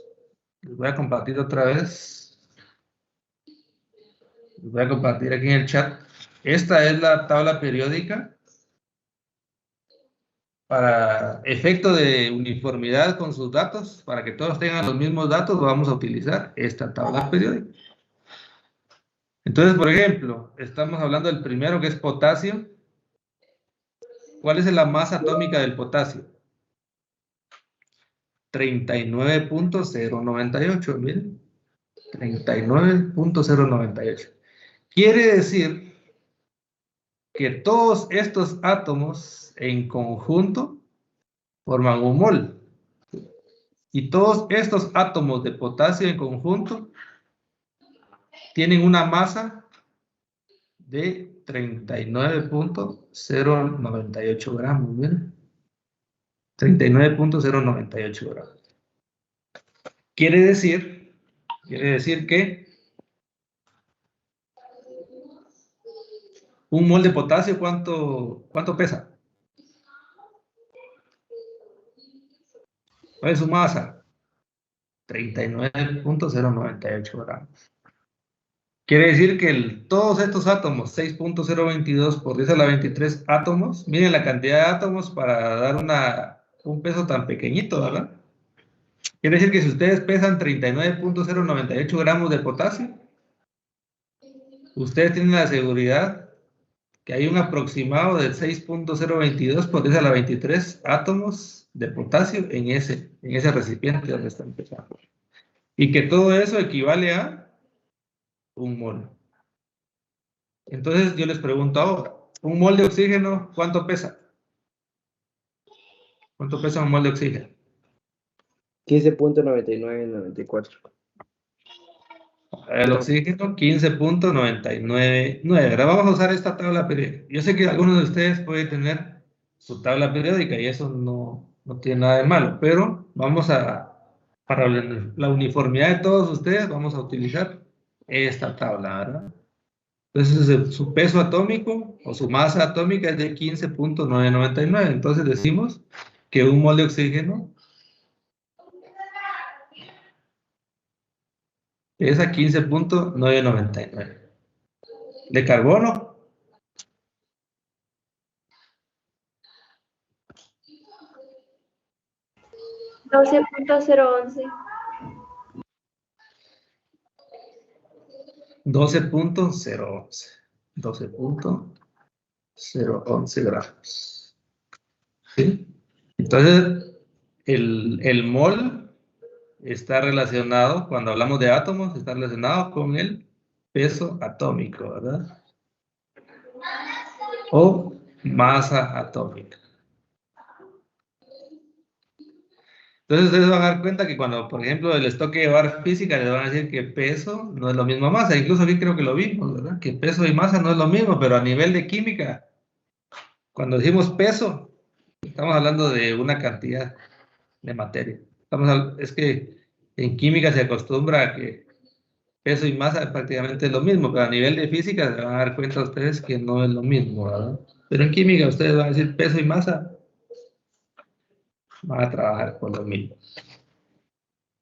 voy a compartir otra vez. Les voy a compartir aquí en el chat. Esta es la tabla periódica. Para efecto de uniformidad con sus datos, para que todos tengan los mismos datos, vamos a utilizar esta tabla periódica. Entonces, por ejemplo, estamos hablando del primero que es potasio. ¿Cuál es la masa atómica del potasio? 39.098, miren. 39.098. Quiere decir que todos estos átomos en conjunto forman un mol. Y todos estos átomos de potasio en conjunto tienen una masa de 39.098 gramos. Miren. 39.098 gramos. Quiere decir que un mol de potasio, ¿cuánto pesa? ¿Cuál es su masa? 39.098 gramos. Quiere decir que todos estos átomos, 6.022 por 10 a la 23 átomos, miren la cantidad de átomos para dar un peso tan pequeñito, ¿verdad? Quiere decir que si ustedes pesan 39.098 gramos de potasio, ustedes tienen la seguridad que hay un aproximado de 6.022 por 10 a la 23 átomos de potasio en ese recipiente donde están pesando. Y que todo eso equivale a un mol. Entonces yo les pregunto ahora, ¿un mol de oxígeno cuánto pesa? ¿Cuánto pesa un mol de oxígeno? 15.9994. El oxígeno, 15.999. Ahora vamos a usar esta tabla periódica. Yo sé que algunos de ustedes pueden tener su tabla periódica y eso no tiene nada de malo, pero para la uniformidad de todos ustedes, vamos a utilizar esta tabla, ¿verdad? Entonces, su peso atómico o su masa atómica es de 15.999. Entonces decimos que un mol de oxígeno pesa 15.999. De carbono, 12.011. 12.011. 12.011 gramos. ¿Sí? Entonces, el mol está relacionado, cuando hablamos de átomos, está relacionado con el peso atómico, ¿verdad? O masa atómica. Entonces ustedes van a dar cuenta que cuando, por ejemplo, les toque llevar física, les van a decir que peso no es lo mismo masa. Incluso aquí creo que lo vimos, ¿verdad? Que peso y masa no es lo mismo, pero a nivel de química, cuando decimos peso, estamos hablando de una cantidad de materia. Es que en química se acostumbra a que peso y masa prácticamente es lo mismo, pero a nivel de física se van a dar cuenta ustedes que no es lo mismo, ¿verdad? Pero en química ustedes van a decir peso y masa, van a trabajar con lo mismo.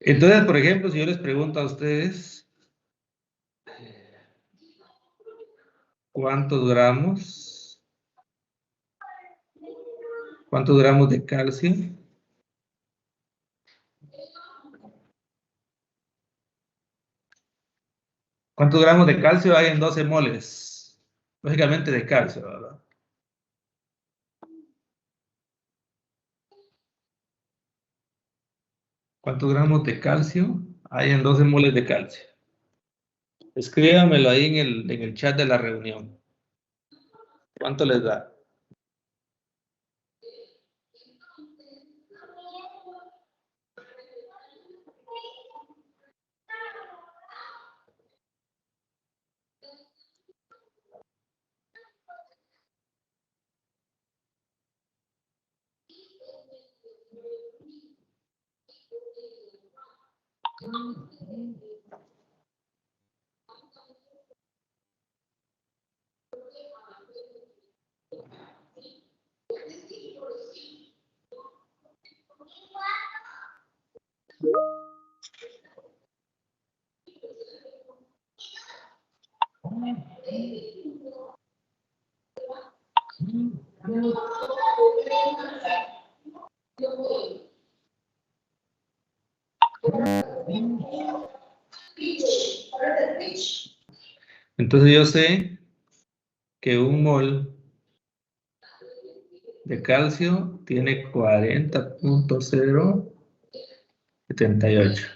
Entonces, por ejemplo, si yo les pregunto a ustedes, ¿cuántos gramos de calcio? ¿Cuántos gramos de calcio hay en 12 moles? Lógicamente de calcio, ¿verdad? ¿Cuántos gramos de calcio hay en 12 moles de calcio? Escríbanmelo ahí en el chat de la reunión. ¿Cuánto les da? Entonces yo sé que un mol de calcio tiene 40.078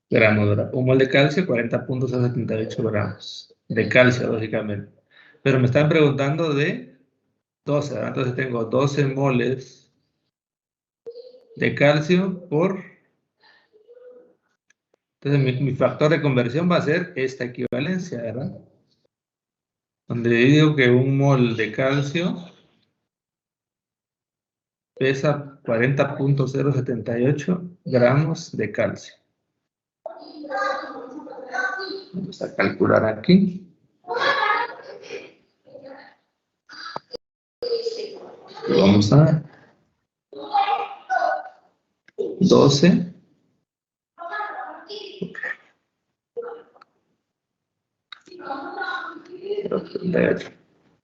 gramos, ¿verdad? Un mol de calcio, 40.078 gramos de calcio, lógicamente. Pero me están preguntando de 12, ¿verdad? Entonces tengo 12 moles de calcio por... Entonces mi factor de conversión va a ser esta equivalencia, ¿verdad? Donde digo que un mol de calcio pesa 40.078 gramos de calcio. Vamos a calcular aquí. Vamos a 12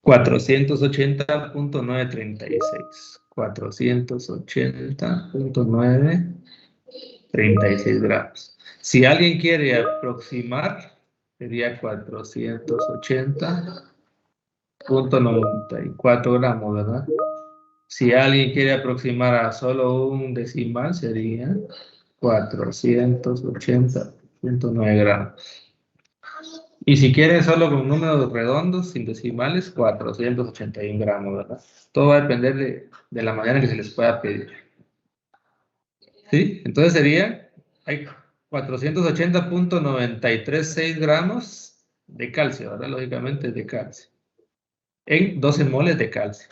480.936 480.936 gramos. Si alguien quiere aproximar, sería 480.94 gramos, ¿verdad? Si alguien quiere aproximar a solo un decimal, sería 480.9 gramos. Y si quieren solo con números redondos, sin decimales, 481 gramos, ¿verdad? Todo va a depender de la manera en que se les pueda pedir. ¿Sí? Entonces sería, hay 480.936 gramos de calcio, ¿verdad? Lógicamente de calcio. En 12 moles de calcio.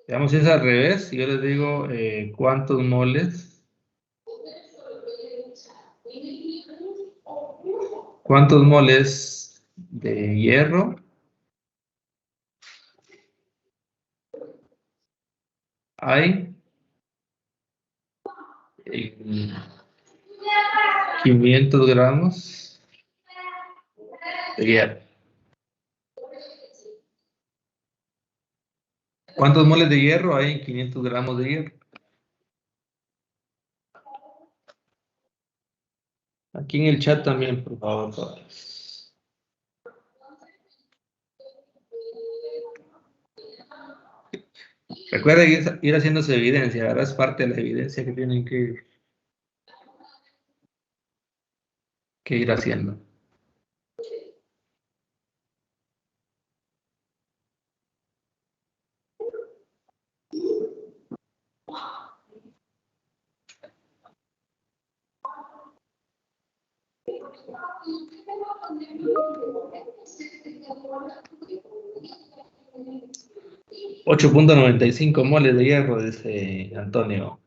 Veamos si es al revés. Si yo les digo cuántos moles... ¿Cuántos moles de hierro hay en 500 gramos de hierro? ¿Cuántos moles de hierro hay en 500 gramos de hierro? Aquí en el chat también, por favor, todos. Recuerden ir haciéndose evidencia, ¿verdad? Es parte de la evidencia que tienen que ir haciendo. $8.95 moles de hierro, dice Antonio.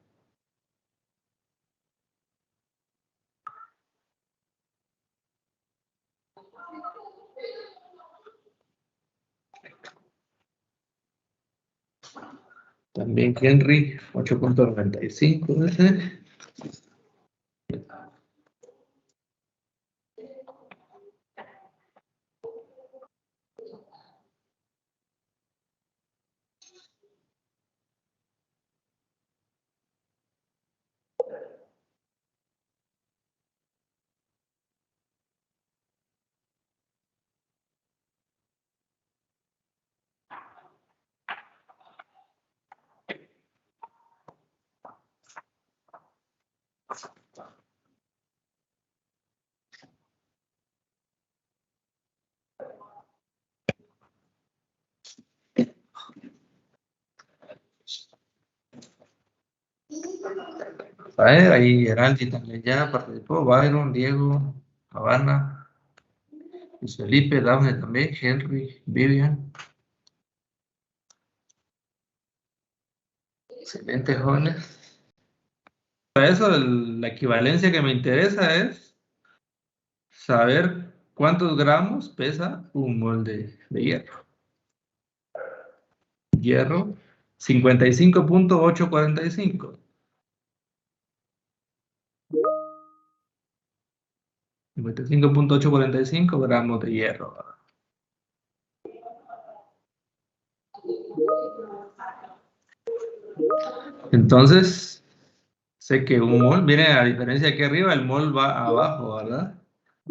También Henry, 8.95, dice. A ver, ahí Geraldi también ya participó, Byron, Diego, Habana, Luis Felipe, Daphne también, Henry, Vivian. Excelente, jóvenes. Para eso, la equivalencia que me interesa es saber cuántos gramos pesa un mol de hierro. Hierro, 55.845. 55.845 gramos de hierro. Entonces, sé que un mol, miren, a diferencia aquí arriba, el mol va abajo, ¿verdad?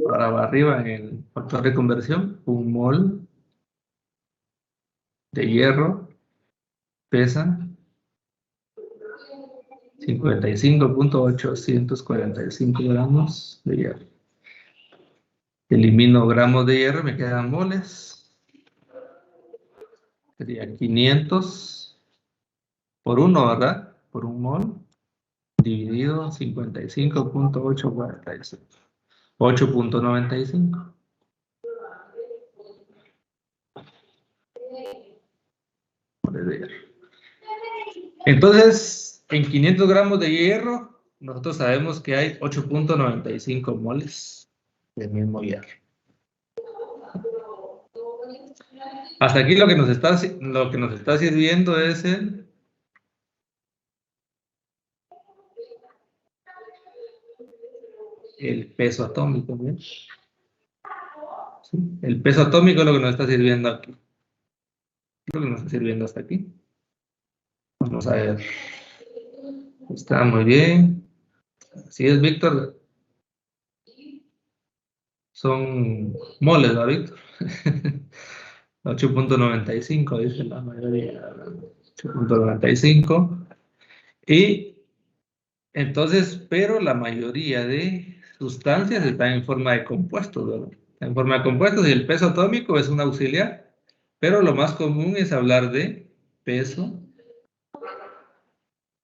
Ahora va arriba en el factor de conversión. Un mol de hierro pesa 55.845 gramos de hierro. Elimino gramos de hierro, me quedan moles. Sería 500 por 1, ¿verdad? Por un mol. Dividido 55.845. 8.95. Moles de hierro. Entonces, en 500 gramos de hierro, nosotros sabemos que hay 8.95 moles del mismo hierro. Hasta aquí lo que nos está sirviendo es el peso atómico, ¿bien? ¿Sí? El peso atómico es lo que nos está sirviendo aquí. Lo que nos está sirviendo hasta aquí. Vamos a ver. Está muy bien. Así es, Víctor. Son moles, ¿verdad, Víctor? 8.95 dice la mayoría. 8.95. Y entonces, pero la mayoría de sustancias están en forma de compuestos, ¿verdad? En forma de compuestos, y el peso atómico es un auxiliar, pero lo más común es hablar de peso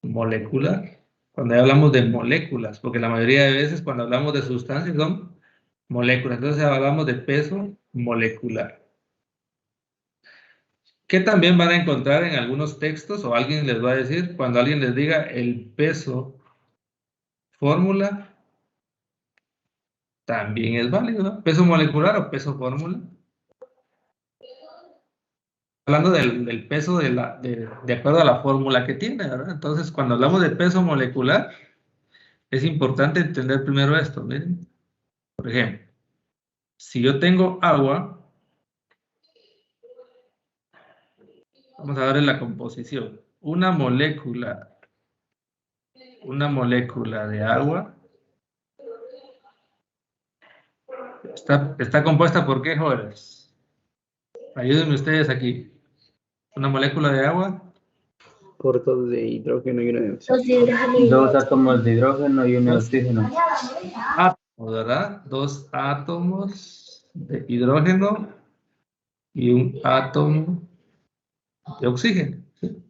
molecular. Cuando hablamos de moléculas, porque la mayoría de veces cuando hablamos de sustancias son moléculas, entonces hablamos de peso molecular. Que también van a encontrar en algunos textos, o alguien les va a decir, cuando alguien les diga el peso fórmula, también es válido, ¿no? Peso molecular o peso fórmula. Hablando del peso de acuerdo a la fórmula que tiene, ¿verdad? Entonces, cuando hablamos de peso molecular, es importante entender primero esto, miren. Por ejemplo, si yo tengo agua, vamos a ver en la composición. Una molécula de agua está compuesta por ¿qué, jóvenes? Ayúdenme ustedes aquí. Una molécula de agua. Por 2 de hidrógeno y 1 de Los oxígeno. hidrógenos. 2 átomos de hidrógeno y 1 de oxígeno. Átomos, ¿verdad? 2 átomos de hidrógeno y un átomo de oxígeno. ¿Sí?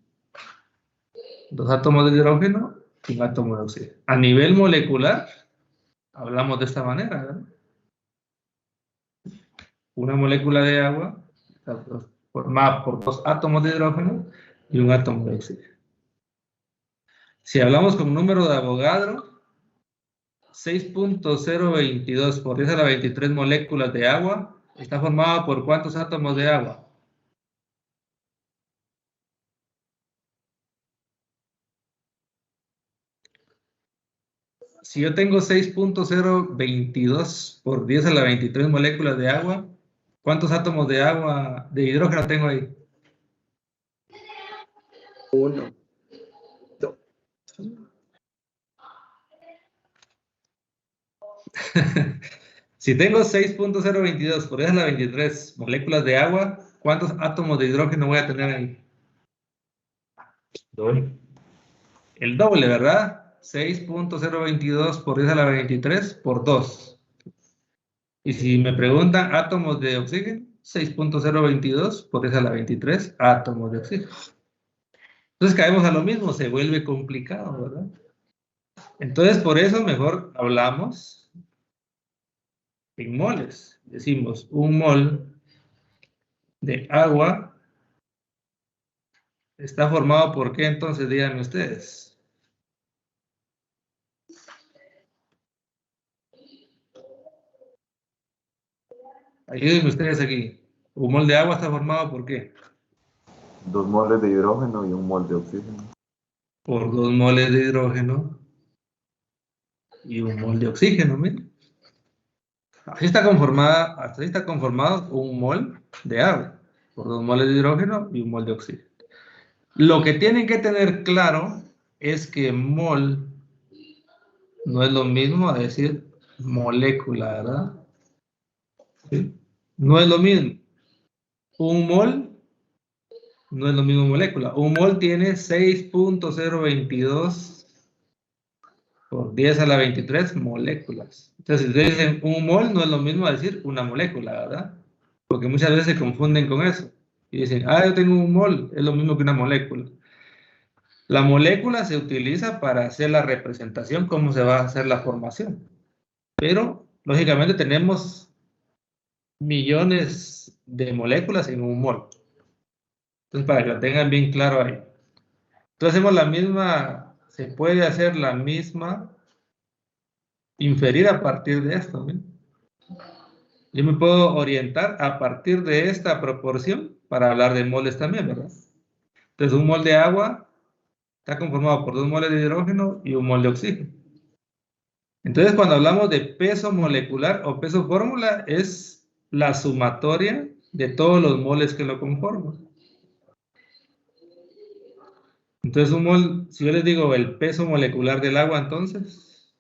2 átomos de hidrógeno y un átomo de oxígeno. A nivel molecular, hablamos de esta manera, ¿verdad? Una molécula de agua está formada por 2 átomos de hidrógeno y un átomo de oxígeno. Si hablamos con número de Avogadro, 6.022 por 10 a la 23 moléculas de agua está formada por ¿cuántos átomos de agua? Si yo tengo 6.022 por 10 a la 23 moléculas de agua, ¿cuántos átomos de agua, de hidrógeno tengo ahí? 1, 2. Si tengo 6.022 por 10 a la 23 moléculas de agua, ¿cuántos átomos de hidrógeno voy a tener ahí? El doble, ¿verdad? 6.022 por 10 a la 23 por 2. Y si me preguntan átomos de oxígeno, 6.022 por 10 a la 23 átomos de oxígeno. Entonces caemos a lo mismo, se vuelve complicado, ¿verdad? Entonces por eso mejor hablamos en moles. Decimos un mol de agua está formado por ¿qué? Entonces díganme ustedes. Ayúdenme ustedes aquí. Un mol de agua está formado por ¿qué? 2 moles de hidrógeno y 1 mol de oxígeno. Por 2 moles de hidrógeno y 1 mol de oxígeno, miren. Así está conformado un mol de agua, por 2 moles de hidrógeno y un mol de oxígeno. Lo que tienen que tener claro es que mol no es lo mismo a decir molécula, ¿verdad? ¿Sí? No es lo mismo. Un mol no es lo mismo molécula. Un mol tiene 6.022 por 10 a la 23 moléculas. Entonces, si ustedes dicen un mol, no es lo mismo a decir una molécula, ¿verdad? Porque muchas veces se confunden con eso. Y dicen, yo tengo un mol, es lo mismo que una molécula. La molécula se utiliza para hacer la representación, cómo se va a hacer la formación. Pero, lógicamente, tenemos millones de moléculas en un mol. Entonces, para que lo tengan bien claro ahí. Entonces, hacemos la misma, se puede hacer la misma, inferir a partir de esto, ¿bien? Yo me puedo orientar a partir de esta proporción para hablar de moles también, ¿verdad? Entonces, un mol de agua está conformado por 2 moles de hidrógeno y un mol de oxígeno. Entonces, cuando hablamos de peso molecular o peso fórmula, es la sumatoria de todos los moles que lo conforman. Entonces, un mol, si yo les digo el peso molecular del agua, entonces,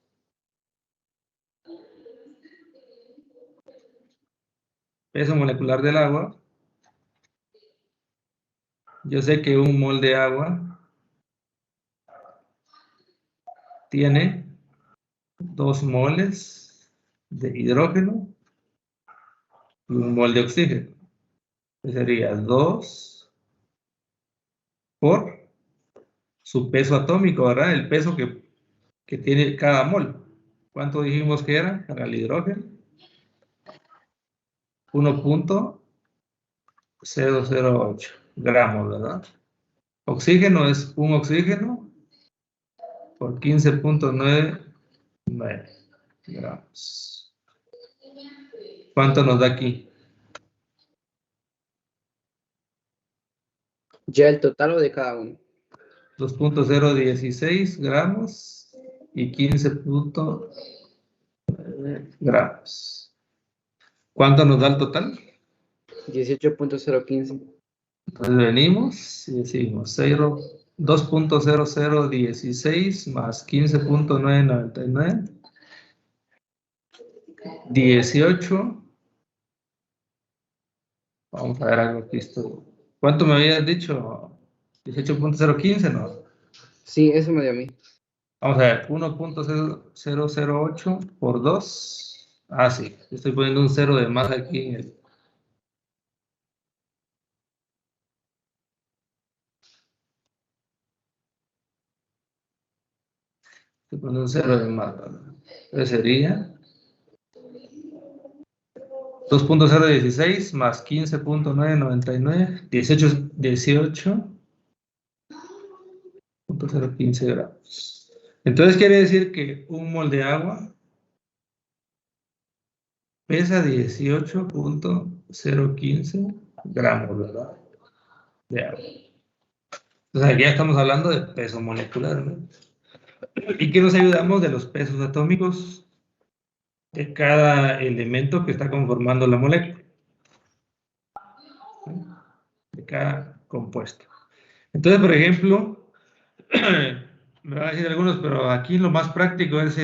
peso molecular del agua, yo sé que un mol de agua tiene 2 moles de hidrógeno y un mol de oxígeno. Sería 2 por su peso atómico, ¿verdad? El peso que tiene cada mol. ¿Cuánto dijimos que era para el hidrógeno? 1.008 gramos, ¿verdad? Oxígeno es un oxígeno por 15.99 gramos. ¿Cuánto nos da aquí? Ya el total o de cada uno. 2.016 gramos y 15.9 gramos. ¿Cuánto nos da el total? 18.015. Entonces venimos y decimos 2.0016 más 15.999, 18. Vamos a ver algo aquí. ¿Cuánto me habías dicho? 18.015, ¿no? Sí, eso me dio a mí. Vamos a ver, 1.008 por 2. Sí, estoy poniendo un 0 de más aquí en el... Estoy poniendo un 0 de más, ¿verdad? Entonces sería 2.016 más 15.999, 18.015 gramos. Entonces quiere decir que un mol de agua pesa 18.015 gramos, ¿verdad? De agua. Entonces aquí ya estamos hablando de peso molecular, ¿no? ¿Y qué nos ayudamos de los pesos atómicos de cada elemento que está conformando la molécula? De cada compuesto. Entonces, por ejemplo, me van a decir algunos, pero aquí lo más práctico es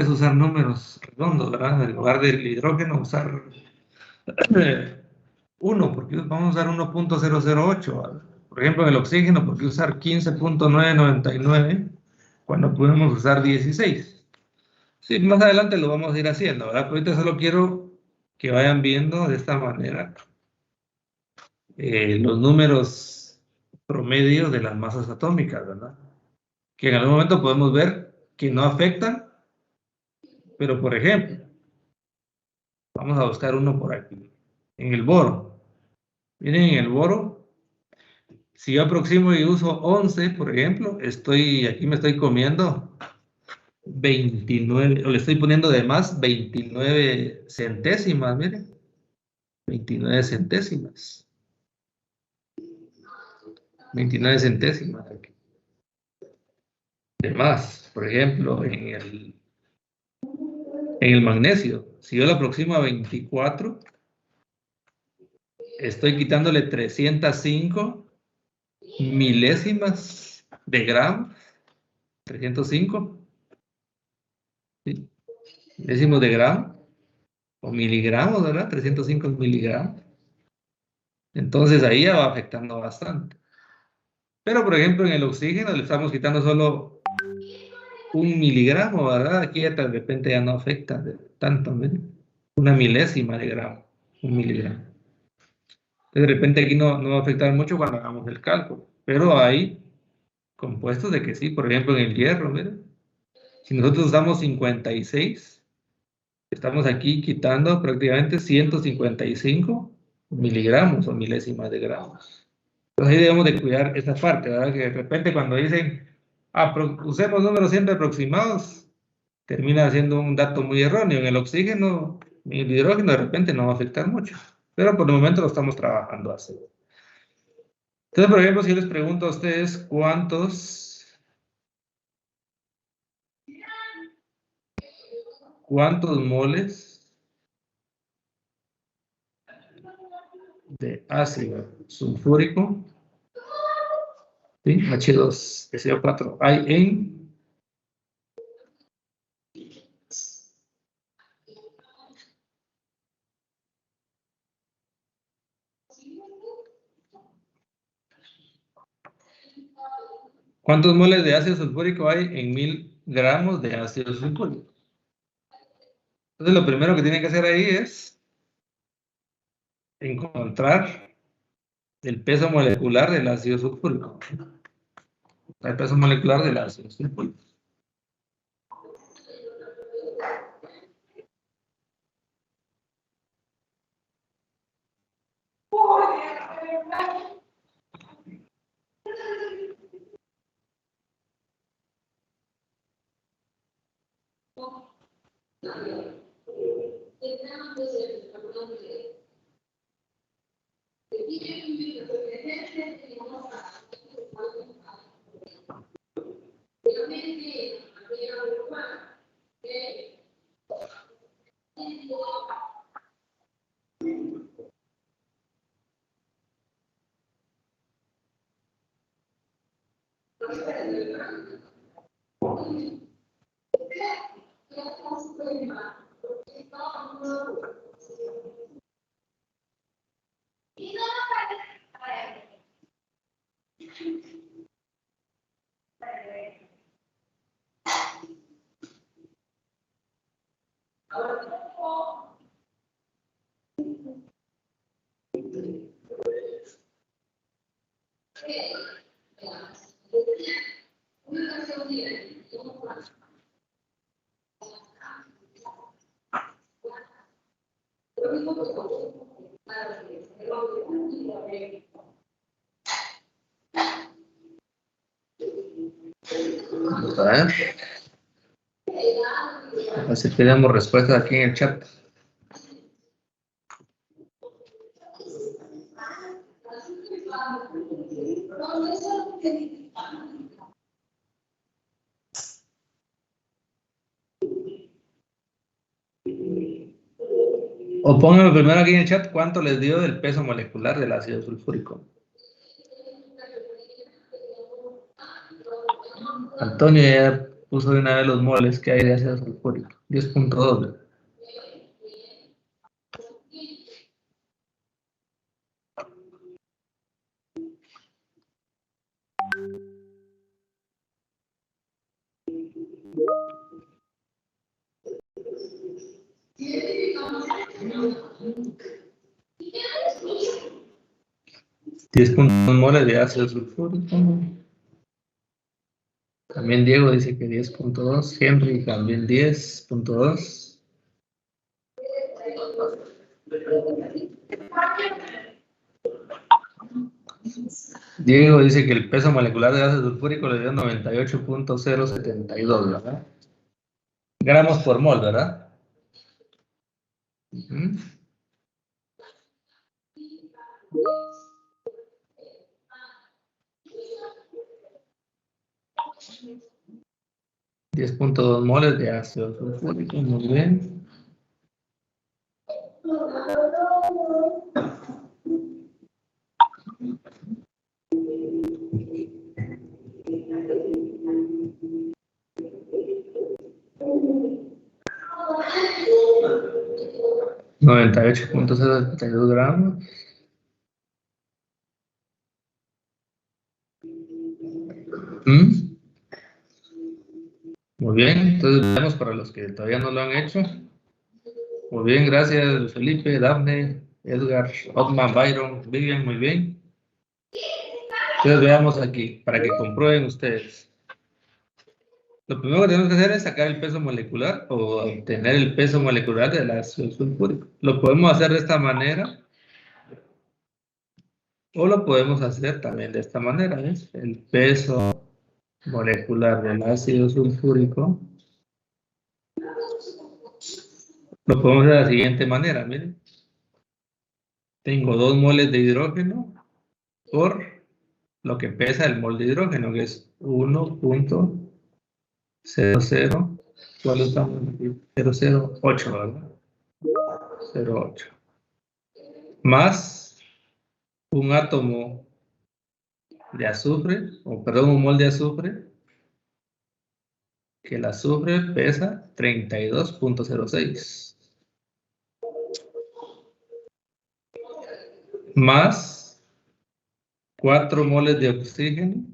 usar números redondos, ¿verdad? En lugar del hidrógeno, usar 1, porque vamos a usar 1.008, ¿verdad? Por ejemplo, en el oxígeno, ¿por qué usar 15.999 cuando podemos usar 16? Sí, más adelante lo vamos a ir haciendo, ¿verdad? Pero ahorita solo quiero que vayan viendo de esta manera los números promedios de las masas atómicas, ¿verdad? Que en algún momento podemos ver que no afectan, pero por ejemplo, vamos a buscar uno por aquí, en el boro. Miren, en el boro, si yo aproximo y uso 11, por ejemplo, aquí me estoy comiendo 29, o le estoy poniendo de más 29 centésimas, miren, 29 centésimas. 29 centésimas aquí. De más, por ejemplo, en el En el magnesio, si yo lo aproximo a 24, estoy quitándole 305 milésimas de gramo. 305, ¿sí? Milésimos de gramo, o miligramos, ¿verdad? 305 miligramos. Entonces ahí ya va afectando bastante. Pero, por ejemplo, en el oxígeno le estamos quitando solo 1 miligramo, ¿verdad? Aquí ya de repente ya no afecta tanto, ¿no? 1 milésima de gramo, 1 miligramo. De repente aquí no va a afectar mucho cuando hagamos el cálculo, pero hay compuestos de que sí, por ejemplo en el hierro, miren. Si nosotros usamos 56, estamos aquí quitando prácticamente 155 miligramos o milésimas de gramos. Entonces ahí debemos de cuidar esa parte, ¿verdad? Que de repente cuando dicen, usemos números siempre aproximados, termina siendo un dato muy erróneo. En el oxígeno, en el hidrógeno de repente no va a afectar mucho, pero por el momento lo estamos trabajando así. Entonces, por ejemplo, si yo les pregunto a ustedes ¿cuántos moles de ácido sulfúrico, ¿sí? H2, SO4, hay en ¿cuántos moles de ácido sulfúrico hay en 1000 gramos de ácido sulfúrico? Entonces, lo primero que tienen que hacer ahí es encontrar el peso molecular del ácido sulfúrico. El peso molecular del ácido sulfúrico. Vamos a ver. A ver si tenemos respuestas aquí en el chat. O pónganlo primero aquí en el chat cuánto les dio del peso molecular del ácido sulfúrico. Antonio ya puso de una vez los moles que hay de ácido sulfúrico. 10.2. moles de ácido sulfúrico. También Diego dice que 10.2. Henry también 10.2. Diego dice que el peso molecular de ácido sulfúrico le dio 98.072, ¿verdad? Gramos por mol, ¿verdad? 10.2 moles de ácido sulfúrico, muy bien. 98.072 gramos. Muy bien, entonces veamos para los que todavía no lo han hecho. Muy bien, gracias Felipe, Dafne, Edgar, Otman, Byron, Vivian, muy bien. Entonces veamos aquí, para que comprueben ustedes. Lo primero que tenemos que hacer es sacar el peso molecular o obtener el peso molecular del ácido sulfúrico. Lo podemos hacer de esta manera o lo podemos hacer también de esta manera, ¿ves? El peso molecular del ácido sulfúrico lo podemos hacer de la siguiente manera, miren. Tengo 2 moles de hidrógeno por lo que pesa el mol de hidrógeno, que es 1.00, ¿cuál estamos aquí? 008, ¿verdad? 0.8. Más un átomo de azufre, o perdón, un mol de azufre, que el azufre pesa 32.06. Más 4 moles de oxígeno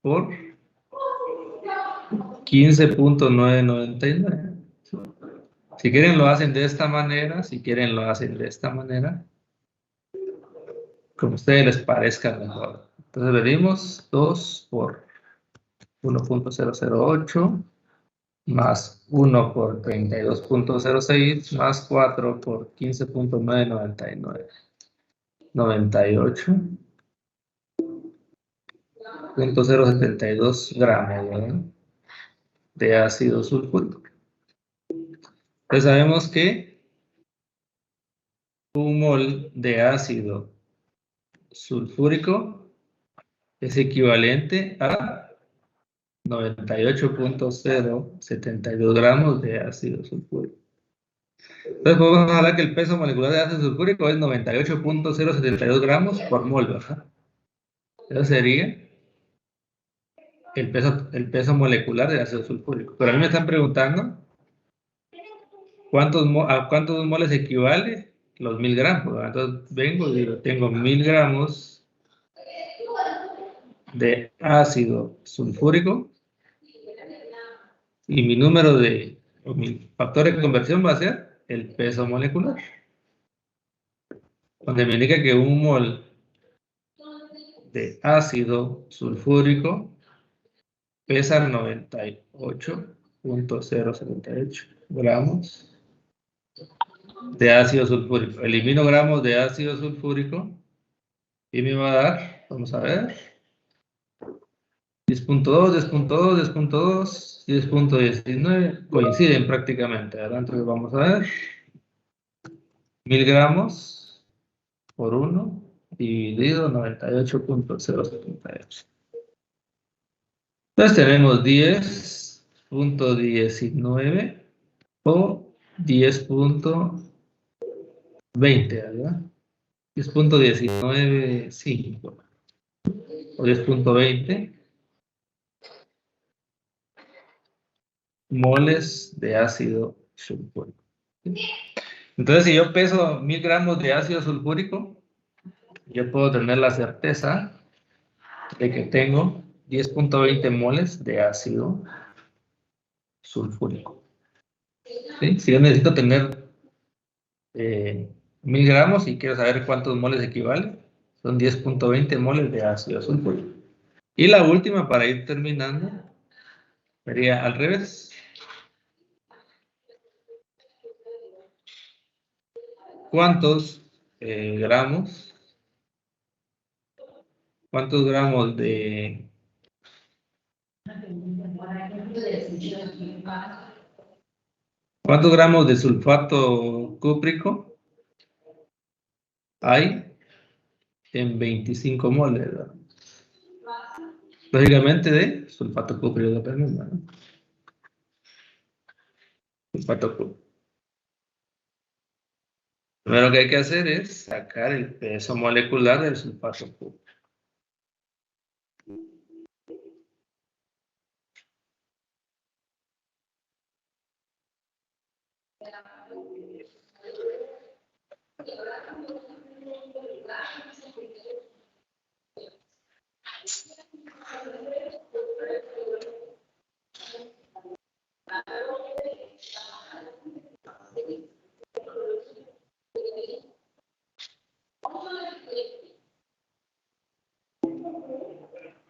por 15.999. Si quieren lo hacen de esta manera, si quieren lo hacen de esta manera, como a ustedes les parezca mejor. Entonces venimos 2 por 1.008 más 1 por 32.06 más 4 por 15.999. 98.072 gramos, ¿verdad?, de ácido sulfúrico. Entonces sabemos que un mol de ácido sulfúrico es equivalente a 98.072 gramos de ácido sulfúrico. Entonces podemos hablar que el peso molecular de ácido sulfúrico es 98.072 gramos por mol, ¿verdad? Eso sería el peso molecular de ácido sulfúrico. Pero a mí me están preguntando a cuántos moles equivale los 1000 gramos, ¿verdad? Entonces vengo y digo, tengo 1000 gramos de ácido sulfúrico y mi mi factor de conversión va a ser el peso molecular, donde me indica que un mol de ácido sulfúrico pesa 98.078 gramos de ácido sulfúrico. Elimino gramos de ácido sulfúrico y me va a dar, vamos a ver, 10.2, 10.2, 10.2, 10.19, coinciden prácticamente, ¿verdad? Entonces vamos a ver, 1000 gramos por 1 dividido 98.078. Entonces tenemos 10.19 o 10.20, ¿verdad? 10.195 o 10.20 moles de ácido sulfúrico. Entonces, si yo peso 1000 gramos de ácido sulfúrico, yo puedo tener la certeza de que tengo 10.20 moles de ácido sulfúrico. ¿Sí? Si yo necesito tener 1000 gramos y quiero saber cuántos moles equivale, son 10.20 moles de ácido sulfúrico. Y la última, para ir terminando, sería al revés. ¿Cuántos gramos de sulfato cúprico hay en 25 moles, ¿verdad? Lógicamente de sulfato cúprico también, ¿verdad? Sulfato cúprico. Primero que hay que hacer es sacar el peso molecular del sulfato cúprico.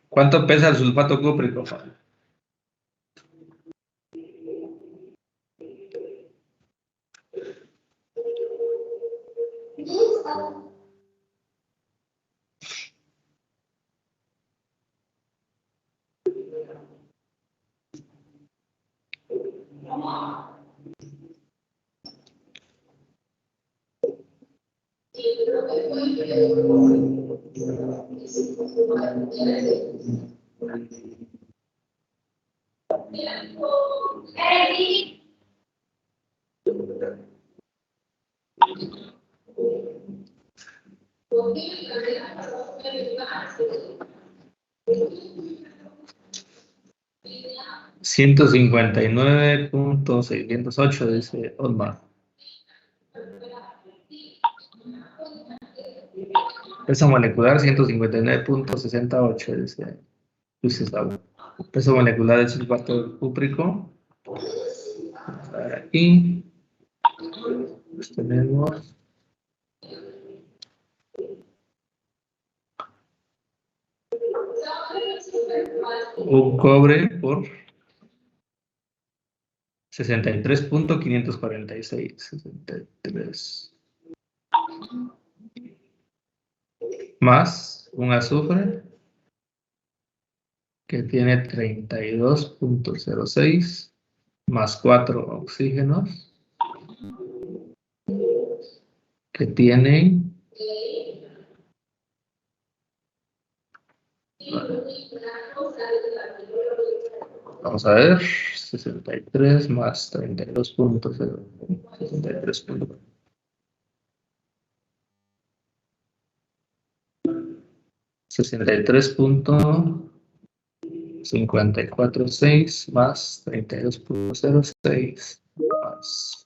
¿Cuánto pesa el sulfato cúprico? $159.608, dice Otmar. Peso molecular 159.68, dice Luis Gustavo. Peso molecular del sulfato cúprico. Vamos a ver aquí. Pues tenemos un cobre por 63.546. 63. Más un azufre que tiene 32.06 más 4 oxígenos que tienen vamos a ver 63 más 32.0 63. 63.546 más 32.06 más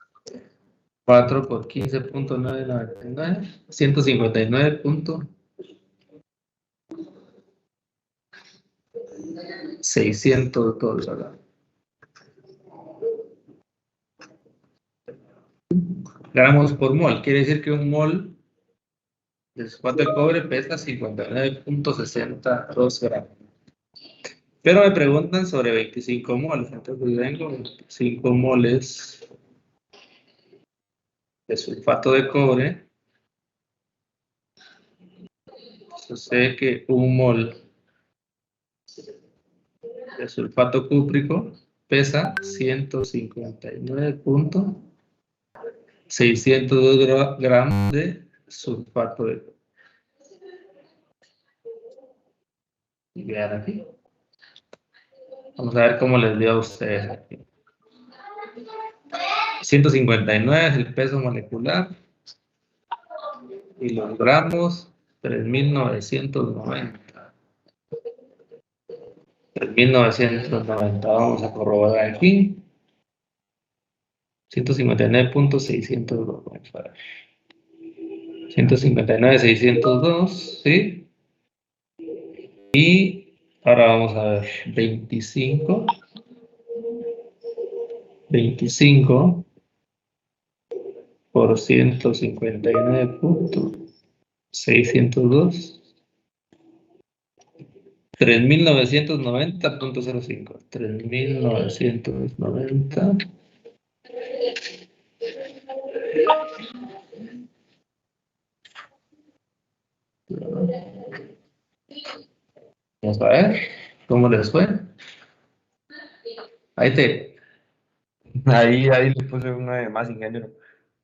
4 por 15.999 $159.600, ¿verdad? Gramos por mol, quiere decir que un mol de sulfato de cobre pesa 59.62 gramos. Pero me preguntan sobre 25 moles, entonces vengo 25 moles de sulfato de cobre. Yo sé que un mol de sulfato cúprico pesa 159.602 gramos de sulfato de cobre. Y vean aquí. Vamos a ver cómo les dio a ustedes aquí. 159 es el peso molecular. Y los gramos, 3.990. 3.990. Vamos a corroborar aquí. 159.602. Vamos a ver. 159.602, ¿sí? Y ahora vamos a ver. 25 por 159.602. 3.990.05. 3.990. Vamos a ver cómo les fue. Ahí le puse una de más, ingeniero.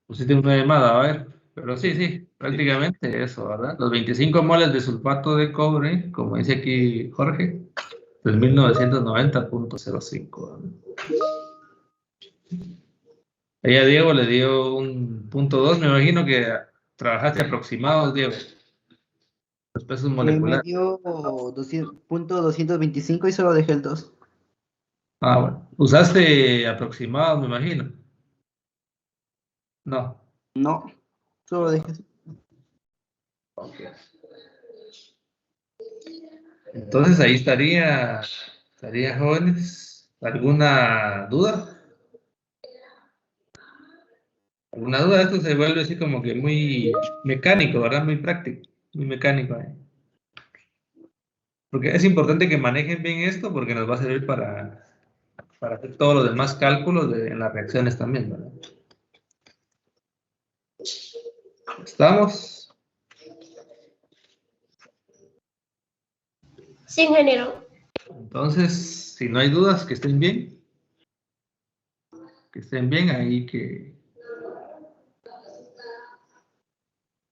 Pusiste una de más, a ver. Pero sí, prácticamente eso, ¿verdad? Los 25 moles de sulfato de cobre, como dice aquí Jorge, 3.990.05. Ahí a Diego le dio un .2, me imagino que trabajaste aproximados, Diego. Los pesos Me moleculares. dio 200.225 y solo dejé el 2. Ah, bueno. Usaste aproximados, me imagino. No. No, solo dejé. Ok. Entonces ahí estaría jóvenes. ¿Alguna duda? ¿Alguna duda? Esto se vuelve así como que muy mecánico, ¿verdad? Muy práctico, muy mecánico. Porque es importante que manejen bien esto porque nos va a servir para hacer todos los demás cálculos en las reacciones también, ¿verdad? ¿Estamos? Sí, ingeniero. Entonces, si no hay dudas, que estén bien. Que estén bien ahí, que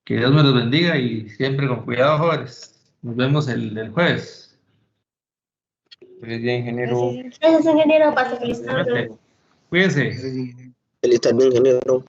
Dios me los bendiga y siempre con cuidado, jóvenes. Nos vemos el jueves. Feliz día, ingeniero. Gracias. Gracias, ingeniero. Pase feliz tarde. Cuídense. Feliz tarde, ingeniero.